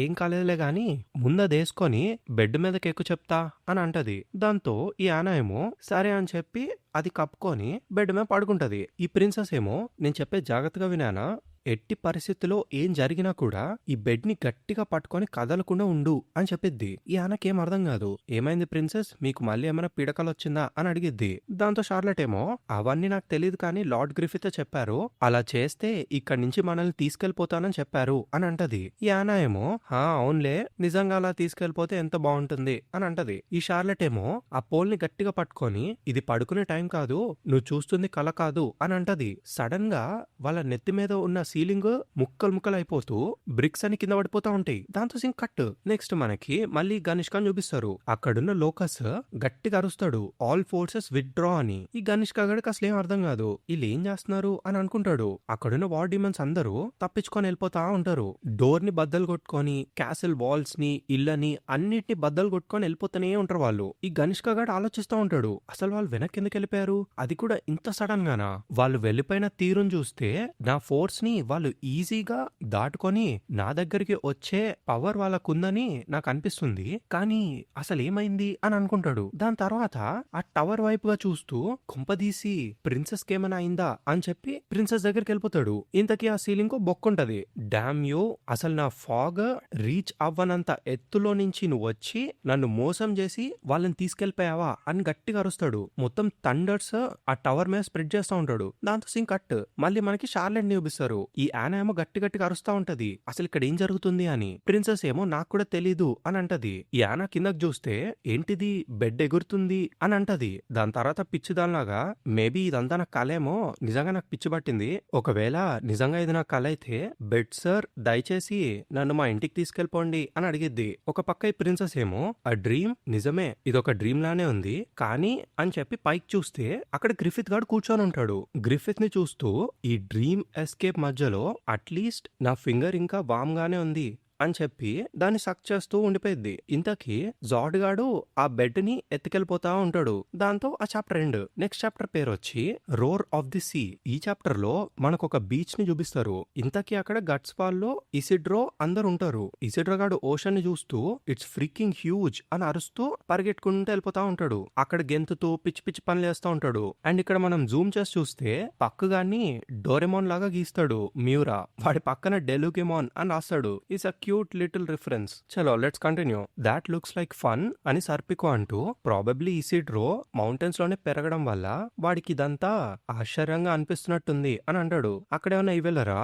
[SPEAKER 1] ఏం కాలేదులే గాని ముందదేసుకొని బెడ్ మీదకి ఎక్కు చెప్తా అని అంటది. దాంతో ఈ యానా ఏమో సరే అని చెప్పి అది కప్పుకొని బెడ్ మీద పడుకుంటది. ఈ ప్రిన్సెస్ ఏమో నేను చెప్పే జాగ్రత్తగా వినానా, ఎట్టి పరిస్థితుల్లో ఏం జరిగినా కూడా ఈ బెడ్ ని గట్టిగా పట్టుకొని కదలకుండా ఉండు అని చెప్పిద్ది. ఈ ఆనకేం అర్థం కాదు. ఏమైంది ప్రిన్సెస్, మీకు మళ్ళీ ఏమైనా పీడకలు వచ్చిందా అని అడిగిద్ది. దాంతో షార్లెట్ ఏమో అవన్నీ నాకు తెలియదు కానీ లార్డ్ గ్రిఫిత్ చెప్పారు, అలా చేస్తే ఇక్కడి నుంచి మనల్ని తీసుకెళ్లిపోతానని చెప్పారు అని అంటది. ఈ ఆనా ఏమో అవునులే, నిజంగా అలా తీసుకెళ్లిపోతే ఎంత బాగుంటుంది అని అంటది. ఈ షార్లెట్ ఏమో ఆ పోల్ ని గట్టిగా పట్టుకొని ఇది పడుకునే టైం కాదు, నువ్వు చూస్తుంది కల కాదు అని అంటది. సడన్ గా వాళ్ళ నెత్తి మీద ఉన్న సీలింగ్ ముక్కలు ముక్కలు అయిపోతూ బ్రిక్స్ అని కింద పడిపోతా ఉంటాయి. దాంతో సింగ్ కట్. నెక్స్ట్ మనకి మళ్ళీ గనిష్కాని చూపిస్తారు. అక్కడున్న లోకస్ గట్టిగా అరుస్తాడు ఆల్ ఫోర్సెస్ విత్డ్రా అని. ఈ గనిష్క గడికి అసలు ఏం అర్థం కాదు, వీళ్ళు ఏం చేస్తున్నారు అని అనుకుంటాడు. అక్కడున్న వార్ డిమన్స్ అందరూ తప్పించుకొని వెళ్ళిపోతా ఉంటారు. డోర్ ని బద్దలు కొట్టుకొని క్యాసిల్ వాల్స్ ని ఇళ్ళని అన్నిటిని బద్దలు కొట్టుకొని వెళ్ళిపోతూనే ఉంటారు వాళ్ళు. ఈ గనిష్క గడు ఆలోచిస్తూ ఉంటాడు, అసలు వాళ్ళు వెనక్కి ఎందుకు వెళ్ళిపోయారు, అది కూడా ఇంత సడన్ గానా. వాళ్ళు వెళ్ళిపోయిన తీరును చూస్తే నా ఫోర్స్ ని వాళ్ళు ఈజీగా దాటుకొని నా దగ్గరికి వచ్చే పవర్ వాళ్ళకుందని నాకు అనిపిస్తుంది. కానీ అసలు ఏమైంది అని అనుకుంటాడు. దాని తర్వాత ఆ టవర్ వైపుగా చూస్తూ కుంపదీసి ప్రిన్సెస్ కేమైనా అయిందా అని చెప్పి ప్రిన్సెస్ దగ్గరికి వెళ్ళిపోతాడు. ఇంతకీ ఆ సీలింగ్ కు బొక్కుంటది. డామ్ యూ, అసలు నా ఫాగ్ రీచ్ అవ్వనంత ఎత్తులో నుంచి నువ్వు వచ్చి నన్ను మోసం చేసి వాళ్ళని తీసుకెళ్లిపోయావా అని గట్టిగా అరుస్తాడు. మొత్తం థండర్స్ ఆ టవర్ మీద స్ప్రెడ్ చేస్తూ ఉంటాడు. దాంతో సింగ్ కట్. మళ్ళీ మనకి షార్లెట్ చూపిస్తారు. ఈ యానా ఏమో గట్టి గట్టిగా అరుస్తా ఉంటది, అసలు ఇక్కడ ఏం జరుగుతుంది అని. ప్రిన్సెస్ ఏమో నాకు కూడా తెలీదు అని అంటది. ఈ యానా కిందకి చూస్తే ఏంటిది బెడ్ ఎగురుతుంది అని అంటది. దాని తర్వాత పిచ్చిదానిలాగా మేబీ ఇదంతా నాకు కలేమో, నిజంగా నాకు పిచ్చి పట్టింది, ఒకవేళ నిజంగా ఇది నాకు కల అయితే బెడ్ సార్ దయచేసి నన్ను మా ఇంటికి తీసుకెళ్ళిపోండి అని అడిగిద్ది. ఒక పక్క ఈ ప్రిన్సెస్ ఏమో ఆ డ్రీమ్ నిజమే, ఇదొక డ్రీమ్ లానే ఉంది కానీ అని చెప్పి పైకి చూస్తే అక్కడ గ్రిఫిత్ గాడు కూర్చొని ఉంటాడు. గ్రిఫిత్ ని చూస్తూ ఈ డ్రీమ్ ఎస్కేప్ మధ్యలో అట్లీస్ట్ నా ఫింగర్ ఇంకా వామ్ గానే ఉంది అని చెప్పి దాన్ని సక్ చేస్తూ ఉండిపోయింది. ఇంతకీ జార్డ్ గాడు ఆ బెడ్ ని ఎత్తుకెళ్ళిపోతా ఉంటాడు. దాంతో ఆ చాప్టర్ ఎండ్. నెక్స్ట్ చాప్టర్ పేరు వచ్చి రోర్ ఆఫ్ ది సీ. ఈ చాప్టర్ లో మనకు ఒక బీచ్ ని చూపిస్తారు. ఇంతకీ అక్కడ గట్స్ ఫాల్ లో ఇసిడ్రో అందరు ఉంటారు. ఇసిడ్రో గాడు ఓషన్ ని చూస్తూ ఇట్స్ ఫ్రీకింగ్ హ్యూజ్ అని అరుస్తూ పరిగెట్టుకుంటూ వెళ్ళిపోతా ఉంటాడు. అక్కడ గెంతుతూ పిచ్చి పిచ్చి పనులు చేస్తూ ఉంటాడు. అండ్ ఇక్కడ మనం జూమ్ చేసి చూస్తే పక్కగాన్ని డోరెమోన్ లాగా గీస్తాడు మ్యూరా. వాడి పక్కన డెలుగెమాన్ అని రాస్తాడు. It's a cute little reference. చలో let's continue. That looks like fun అని సర్పికో అంటూ, ప్రాబబ్లీ ఇసిడ్రో మౌంటైన్స్ లోనే పెరగడం వల్ల వాడికి ఇదంతా ఆశ్చర్యంగా అనిపిస్తున్నట్టుంది అని అంటాడు. అక్కడేమన్నా ఇవ్వలేరా,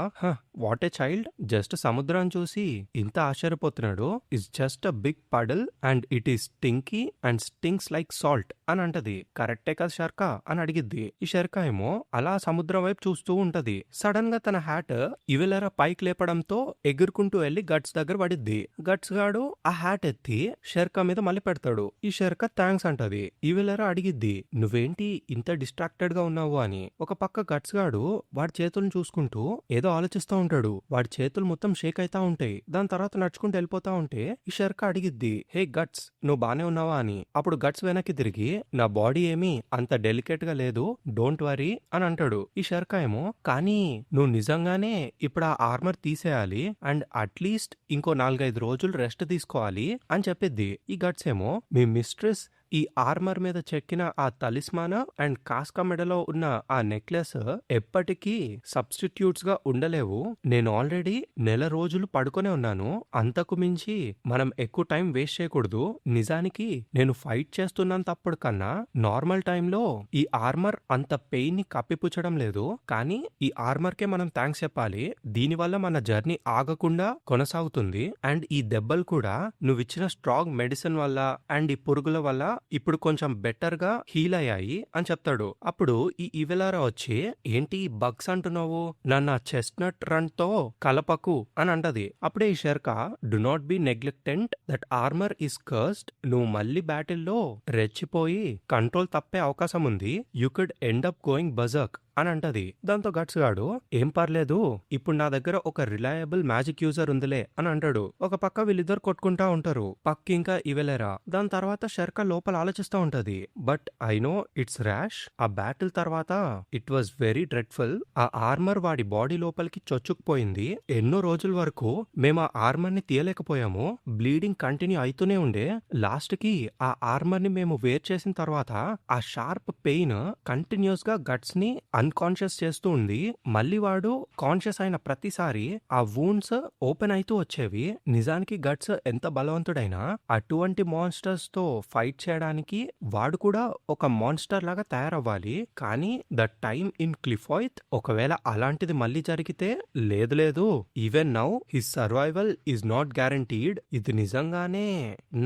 [SPEAKER 1] వాట్ ఏ చైల్డ్, జస్ట్ సముద్రం చూసి ఇంత ఆశ్చర్యపోతున్నాడు, is just a big puddle and it is stinky and stinks like salt అని అంటది. కరెక్టే కదా షర్కా అని అడిగిద్ది. ఈ షర్కా ఏమో అలా సముద్రం వైపు చూస్తూ ఉంటది. సడన్ గా తన హ్యాట్ ఇవెలరా పైకి లేపడంతో ఎగురుకుంటూ వెళ్లి గట్స్ దగ్గర పడిద్ది. గట్స్ గాడు ఆ హ్యాట్ ఎత్తి షర్కా మీద మళ్ళీ పెడతాడు. ఈ షర్కా థ్యాంక్స్ అంటది. ఇవెలరా అడిగిద్ది, నువ్వేంటి ఇంత డిస్ట్రాక్టెడ్ గా ఉన్నావు అని. ఒక పక్క గట్స్ గాడు వాడి చేతులను చూసుకుంటూ ఏదో ఆలోచిస్తూ ఉంటాడు. వాడి చేతులు మొత్తం షేక్ అయితా ఉంటాయి. దాని తర్వాత నడుచుకుంటూ వెళ్ళిపోతా ఉంటే ఈ షర్కా అడిగిద్ది, హే గట్స్, నువ్వు బానే ఉన్నావా అని. అప్పుడు గట్స్ వెనక్కి తిరిగి, నా బాడీ ఏమీ అంత డెలికేట్ గా లేదు, డోంట్ వరీ అని అంటాడు. ఈ షర్కా ఏమో, కానీ నువ్వు నిజంగానే ఇప్పుడు ఆ ఆర్మర్ తీసేయాలి అండ్ అట్లీస్ట్ ఇంకో 4-5 రోజులు రెస్ట్ తీసుకోవాలి అని చెప్పిద్ది. ఈ గట్స్ ఏమో, మీ మిస్ట్రెస్ ఈ ఆర్మర్ మీద చెక్కిన ఆ తలిస్మాన అండ్ కాస్కా మెడలో ఉన్న ఆ నెక్లెస్ ఎప్పటికీ సబ్స్టిట్యూట్స్ గా ఉండలేవు. నేను ఆల్రెడీ 1 రోజులు పడుకొనే ఉన్నాను. అంతకు మించి మనం ఎక్కువ టైం వేస్ట్ చేయకూడదు. నిజానికి నేను ఫైట్ చేస్తున్నంతప్పుడు కన్నా నార్మల్ టైంలో ఈ ఆర్మర్ అంత పెయిన్ ని కప్పిపుచ్చడం లేదు. కానీ ఈ ఆర్మర్ కే మనం థ్యాంక్స్ చెప్పాలి. దీనివల్ల మన జర్నీ ఆగకుండా కొనసాగుతుంది. అండ్ ఈ దెబ్బలు కూడా నువ్విచ్చిన స్ట్రాంగ్ మెడిసిన్ వల్ల అండ్ ఈ పురుగుల వల్ల ఇప్పుడు కొంచెం బెటర్ గా హీల్ అయ్యాయి అని చెప్తాడు. అప్పుడు ఈ ఇవెలారా వచ్చి, ఏంటి బగ్స్ అంటున్నావు, నన్ను చెస్ట్నట్ రన్ తో కలపకు అని అంటది. అప్పుడే ఈ Schierke, do not be negligent, that armour is cursed, నువ్వు మళ్ళీ బ్యాటిల్లో రెచ్చిపోయి కంట్రోల్ తప్పే అవకాశం ఉంది, you could end up going berserk అని అంటది. దాంతో గట్స్ గాడు, ఏం పర్లేదు, ఇప్పుడు నా దగ్గర ఒక రిలయబుల్ మ్యాజిక్ యూజర్ ఉందిలే అని అంటాడు. ఒక పక్క వీళ్ళిద్దరు కొట్టుకుంటా ఉంటారు. పక్క ఇంకా ఇవెలెరా. దాని తర్వాత షర్కా లోపల ఆలోచిస్తూ ఉంటది, but I know it's rash. ఆ బ్యాటిల్ తర్వాత ఇట్ వాజ్ వెరీ డ్రెడ్ఫుల్. ఆ ఆర్మర్ వాడి బాడీ లోపలికి చొచ్చుకుపోయింది. ఎన్నో రోజుల వరకు మేము ఆ ఆర్మర్ ని తీయలేకపోయాము. బ్లీడింగ్ కంటిన్యూ అవుతూనే ఉండే. లాస్ట్ కి ఆ ఆర్మర్ ని మేము వేర్ చేసిన తర్వాత ఆ షార్ప్ పెయిన్ కంటిన్యూస్ గా గట్స్ ని అన్కాన్షియస్ చేస్తూ ఉంది. మళ్ళీ వాడు కాన్షియస్ అయిన ప్రతిసారి ఆ వూండ్స్ ఓపెన్ అవుతూ వచ్చేవి. నిజానికి గట్స్ ఎంత బలవంతుడైనా అటువంటి మాన్స్టర్స్ తో ఫైట్ చేయడానికి వాడు కూడా ఒక మాన్స్టర్ లాగా తయారవ్వాలి. కానీ ద టైమ్ ఇన్ క్లిఫాయిత్, ఒకవేళ అలాంటిది మళ్ళీ జరిగితే, లేదు even now his survival is not guaranteed, ఇది నిజంగానే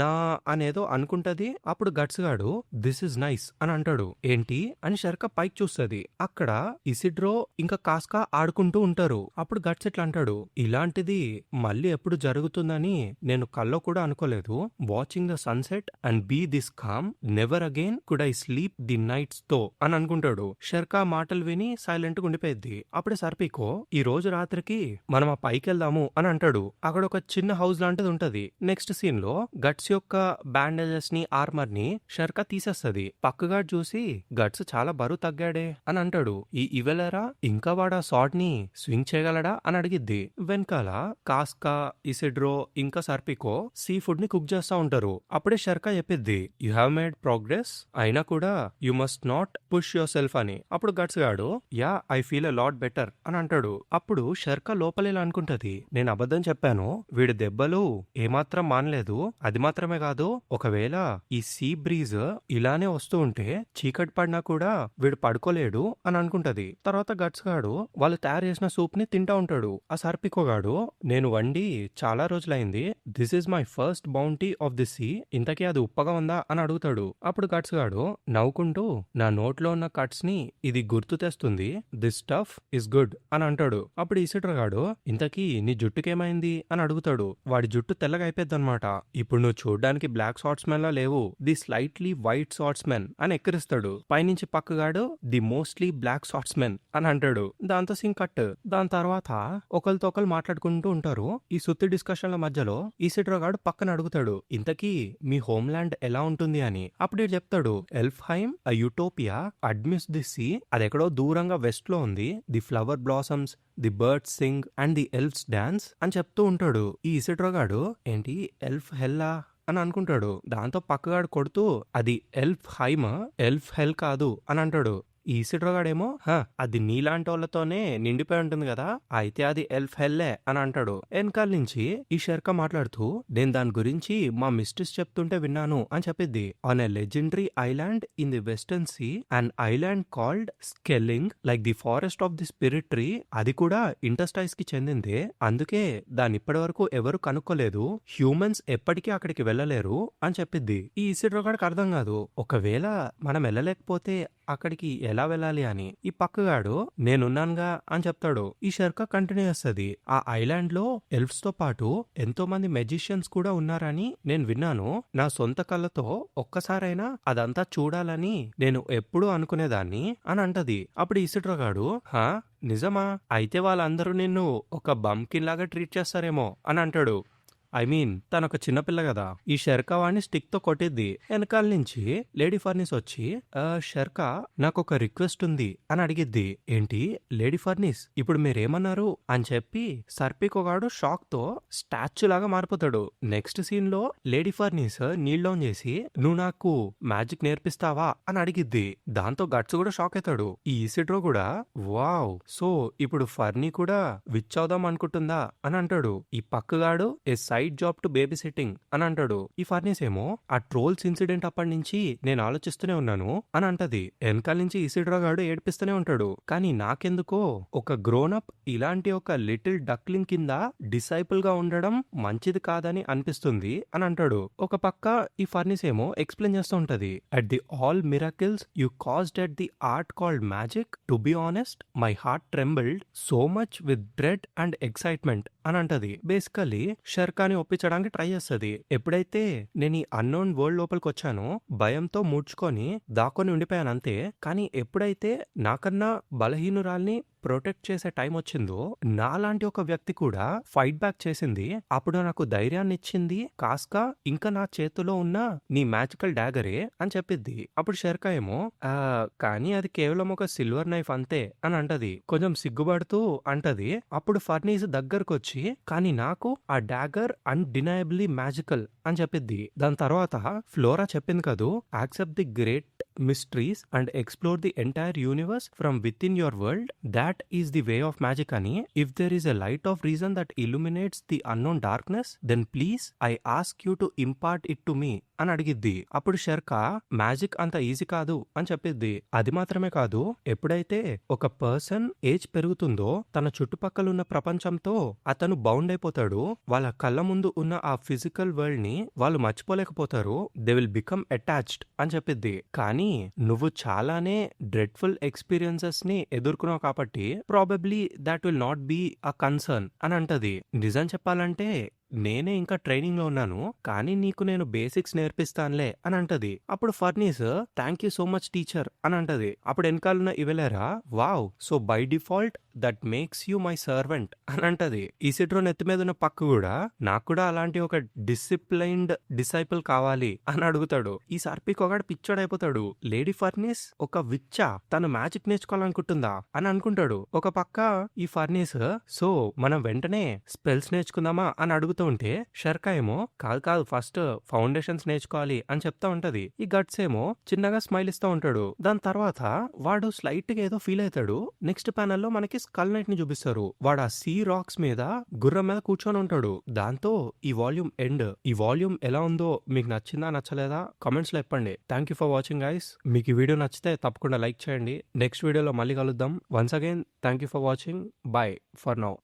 [SPEAKER 1] నా అనేదో అనుకుంటది. అప్పుడు గట్స్ గాడు, దిస్ ఇస్ నైస్ అని అంటాడు. ఏంటి అని షర్కా పైకి చూస్తుంది. అక్కడ ఇసిడ్రో ఇంకా కాస్కా ఆడుకుంటూ ఉంటారు. అప్పుడు గట్స్ ఇట్లా అంటాడు, ఇలాంటిది మళ్ళీ ఎప్పుడు జరుగుతుందని నేను కల్లో కూడా అనుకోలేదు. Watching the sunset and be this calm, never again could I sleep the nights తో అని అనుకుంటాడు. షర్కా మాటలు విని సైలెంట్ గా ఉండిపోయింది. అప్పుడే సర్పికో, ఈ రోజు రాత్రికి మనం ఆ పైకి వెళ్దాము అని అంటాడు. అక్కడ ఒక చిన్న హౌస్ లాంటిది ఉంటది. నెక్స్ట్ సీన్ లో గట్స్ యొక్క బ్యాండేజెస్ ని ఆర్మర్ ని షర్కా తీసేస్తది. పక్కగా చూసి, గట్స్ చాలా బరువు తగ్గాడే అని అంటాడు. ఈ ఇవెలెరా ఇంకా వాడా సాడ్ ని స్వింగ్ చేయగలడా అని అడిగిద్ది. వెనకాల కాస్కా, ఇసిడ్రో ఇంకా సర్పికో సీ ఫుడ్ ని కుక్ చేస్తా ఉంటారు. అప్పుడే షర్కా చెప్పిద్ది, యు హ్యావ్ మేడ్ ప్రోగ్రెస్, అయినా కూడా you must not push your self అని. అప్పుడు గట్స్ గాడు, yeah I feel a lot better అని అంటాడు. అప్పుడు షర్కా లోపలేలా అనుకుంటది, నేను అబద్ధం చెప్పాను, వీడి దెబ్బలు ఏమాత్రం మానలేదు. అది మాత్రమే కాదు, ఒకవేళ ఈ సీ బ్రీజ్ ఇలానే వస్తూ ఉంటే చీకటి పడినా కూడా వీడు పడుకోలేడు అని అనుకుంటది. తర్వాత గట్స్ గాడు వాళ్ళు తయారు చేసిన సూప్ ని తింటా ఉంటాడు. ఆ సర్పికో గాడు, నేను వండి చాలా రోజులైంది, this is my first bounty of the sea, ఇంతకీ అది ఉప్పగా ఉందా అని అడుగుతాడు. అప్పుడు గట్స్ గాడు నవ్వుకుంటూ, నా నోట్లో ఉన్న కట్స్ ని ఇది గుర్తు తెస్తుంది, దిస్ స్టఫ్ ఇస్ గుడ్ అని అంటాడు. అప్పుడు ఇసిడ్రో గాడు, ఇంతకీ నీ జుట్టుకేమైంది అని అడుగుతాడు. వాడి జుట్టు తెల్లగా అయిపోద్దన్నమాట. ఇప్పుడు నువ్వు చూడ్డానికి బ్లాక్ షార్ట్స్ మెన్ లా లేవు, the slightly white shorts men అని ఎక్కిరిస్తాడు. పైనుంచి పక్కగాడు, the mostly black shorts men అని అంటాడు. దాంతో సింగ్ కట్. దాని తర్వాత ఒకరితో ఒకరు మాట్లాడుకుంటూ ఉంటారు. ఈ సుత్తి డిస్కషన్ల మధ్యలో ఇసిడ్రో గాడు పక్కన అడుగుతాడు, ఇంతకీ మీ హోమ్ ల్యాండ్ ఎలా ఉంటుంది అని. అప్పుడు చెప్తాడు, ఎల్ఫ్హైమ్ అ యూటోపియా అడ్మిస్ ది సీ, అదెక్కడో దూరంగా వెస్ట్ లో ఉంది, the flower blossoms, the birds sing and the elves dance అని చెప్తూ ఉంటాడు. ఈ ఇసిడ్రో గాడు, ఏంటి ఎల్ఫ్ హెల్లా అని అనుకుంటాడు. దాంతో పక్కగాడు కొడుతూ, అది ఎల్ఫ్ హైమ్, ఎల్ఫ్ హెల్ కాదు అని అంటాడు. ఈ ఇసిడ్రో గాడేమో అది నీలాంటి వాళ్ళతోనే నిండిపోయి ఉంటుంది కదా, అయితే అది ఎల్ఫ్ హెల్లే అని అంటాడు. వెనకాల నుంచి ఈ షెర్కా మాట్లాడుతూ నేను దాని గురించి మా మిస్ట్రెస్ చెప్తుంటే విన్నాను అని చెప్పిద్ది. On a legendary island in the western sea an island called Skellig like the forest of the spirit tree, అది కూడా ఇంటర్స్టైస్ కి చెందింది, అందుకే దాని ఇప్పటి వరకు ఎవరు కనుక్కోలేదు, హ్యూమన్స్ ఎప్పటికీ అక్కడికి వెళ్ళలేరు అని చెప్పిద్ది. ఈ ఇసిడ్రో గాడికి అర్థం కాదు, ఒకవేళ మనం వెళ్ళలేకపోతే అక్కడికి ఎలా వెళ్ళాలి అని. ఈ పక్కగాడు నేనున్నానుగా అని చెప్తాడు. ఈ షెర్కా కంటిన్యూ చేస్తుంది, ఆ ఐలాండ్ లో ఎల్ఫ్స్ తో పాటు ఎంతో మంది మెజిషియన్స్ కూడా ఉన్నారని నేను విన్నాను, నా సొంత కళ్ళతో ఒక్కసారైనా అదంతా చూడాలని నేను ఎప్పుడూ అనుకునేదాన్ని అని అంటది. అప్పుడు ఇసిడ్రో గాడు నిజమా, అయితే వాళ్ళందరూ నిన్ను ఒక బంకిన్ లాగా ట్రీట్ చేస్తారేమో అని అంటాడు. ఐ మీన్ తనొక చిన్నపిల్ల కదా. ఈ షెర్కా వాడిని స్టిక్ తో కొట్టిద్ది. వెనకాల నుంచి లేడీ ఫర్నిస్ వచ్చి షెర్కా నాకు ఒక రిక్వెస్ట్ ఉంది అని అడిగిద్ది. ఏంటి లేడీ ఫర్నిస్, ఇప్పుడు మీరేమన్నారు అని చెప్పి సర్పికోగాడు షాక్ తో స్టాచ్యూ లాగా మారిపోతాడు. నెక్స్ట్ సీన్ లో లేడీ ఫర్నిస్ నీల్ డౌన్ చేసి నువ్వు నాకు మ్యాజిక్ నేర్పిస్తావా అని అడిగిద్ది. దాంతో గట్స్ కూడా షాక్ అవుతాడు. ఈ ఇసిడ్రో కూడా వావ్, సో ఇప్పుడు ఫర్నీ కూడా విచ్ అవుదాం అనుకుంటుందా అని అంటాడు. ఈ పక్కగాడు side job to babysitting అని అంటాడు. ఈ ఫర్నిస్ ఏమో ఆ ట్రోల్స్ ఇన్సిడెంట్ అప్పటి నుంచి నేను ఆలోచిస్తూనే ఉన్నాను అని అంటది. వెనకాల నుంచి ఇసిడ్రో గాడు ఏడిపిస్తూనే ఉంటాడు. కానీ నాకెందుకో ఒక గ్రోన్ అప్ ఇలాంటి ఒక లిటిల్ డక్లింగ్ కింద డిసైపుల్ గా ఉండడం మంచిది కాదని అనిపిస్తుంది అని అంటాడు. ఒక పక్క ఈ ఫర్నిస్ ఏమో ఎక్స్ప్లెయిన్ చేస్తూ ఉంటది. At the all miracles you caused at the art called magic, to be honest my heart ట్రెంబుల్డ్ so much with dread and excitement అని అంటది. బేసికల్లీ షెర్కాని ఒప్పించడానికి ట్రై చేస్తుంది. ఎప్పుడైతే నేను ఈ అన్నోన్ వరల్డ్ లోపలికి వచ్చానో భయంతో ముడుచుకొని దాక్కొని ఉండిపోయాను అంతే. కానీ ఎప్పుడైతే నాకన్నా బలహీనురాల్ని ప్రొటెక్ట్ చేసే టైం వచ్చిందో, నాలాంటి ఒక వ్యక్తి కూడా ఫైట్ బ్యాక్ చేసింది. అప్పుడు నాకు ధైర్యాన్ని ఇచ్చింది కాస్కా ఇంకా నా చేతిలో ఉన్న నీ మ్యాజికల్ డాగరే అని చెప్పిద్ది. అప్పుడు షెర్కా ఏమో కానీ అది కేవలం ఒక సిల్వర్ నైఫ్ అంతే అని అంటది. కొంచెం సిగ్గుపడుతూ అంటది. అప్పుడు ఫర్నీస్ దగ్గరకు వచ్చి కానీ నాకు ఆ డాగర్ అన్డినయబుల్లీ మ్యాజికల్ అని చెప్పిద్ది. దాని తర్వాత ఫ్లోరా చెప్పింది కదూ, accept the great mysteries and explore the entire universe from within your world, that is the way of magic అని. If there is a light of reason that illuminates the unknown darkness, then please I ask you to impart it to me అని అడిగిద్ది. అప్పుడు షెర్కా మ్యాజిక్ అంత ఈజీ కాదు అని చెప్పిద్ది. అది మాత్రమే కాదు, ఎప్పుడైతే ఒక పర్సన్ ఏజ్ పెరుగుతుందో తన చుట్టుపక్కల ఉన్న ప్రపంచంతో అతను బౌండ్ అయిపోతాడు. వాళ్ళ కళ్ళ ముందు ఉన్న ఆ ఫిజికల్ వరల్డ్ ని వాళ్ళు మర్చిపోలేకపోతారు. దే విల్ బికమ్ అటాచ్డ్ అని చెప్పిద్ది. కానీ నువ్వు చాలానే డ్రెడ్ఫుల్ ఎక్స్పీరియన్సెస్ ని ఎదుర్కొన్నావు కాబట్టి probably that will not be a concern అని అంటది. నిజం చెప్పాలంటే నేనే ఇంకా ట్రైనింగ్ లో ఉన్నాను, కానీ నీకు నేను బేసిక్స్ నేర్పిస్తానులే అని అంటది. అప్పుడు Farnese thank you so much teacher అని అంటది. అప్పుడు వెనకాలన్న Evarella wow, so by default that makes you my servant అని అంటది. ఇసిడ్రో నెత్తి మీద ఉన్న పక్క కూడా నాకు కూడా అలాంటి ఒక డిసిప్లైన్డ్ డిసైపుల్ కావాలి అని అడుగుతాడు. ఈ సర్పికోగాడు పిచ్చోడైపోతాడు. లేడీ ఫర్నీస్ ఒక విచ్చా, తను మ్యాజిక్ నేర్చుకోవాలనుకుంటుందా అని అనుకుంటాడు. ఒక పక్క ఈ ఫర్నీస్ సో మనం వెంటనే స్పెల్స్ నేర్చుకుందామా అని అడుగుతాడు. ఉంటే షెర్కా ఏమో కాదు ఫస్ట్ ఫౌండేషన్స్ నేర్చుకోవాలి అని చెప్తా ఉంటది. ఈ గట్స్ ఏమో చిన్నగా స్మైల్ ఇస్తా ఉంటాడు. దాని తర్వాత వాడు స్లైట్ గా ఏదో ఫీల్ అవుతాడు. నెక్స్ట్ ప్యానెల్ లో మనకి స్కల్ నైట్ ని చూపిస్తారు. వాడు ఆ సీ రాక్స్ మీద గుర్రం మీద కూర్చొని ఉంటాడు. దాంతో ఈ వాల్యూమ్ ఎండ్. ఈ వాల్యూమ్ ఎలా ఉందో మీకు నచ్చిందా నచ్చలేదా కామెంట్స్ లో చెప్పండి. Thank you for watching guys. మీకు ఈ వీడియో నచ్చితే తప్పకుండా లైక్ చేయండి. నెక్స్ట్ వీడియోలో మళ్ళీ కలుద్దాం. Once again thank you for watching. By for now.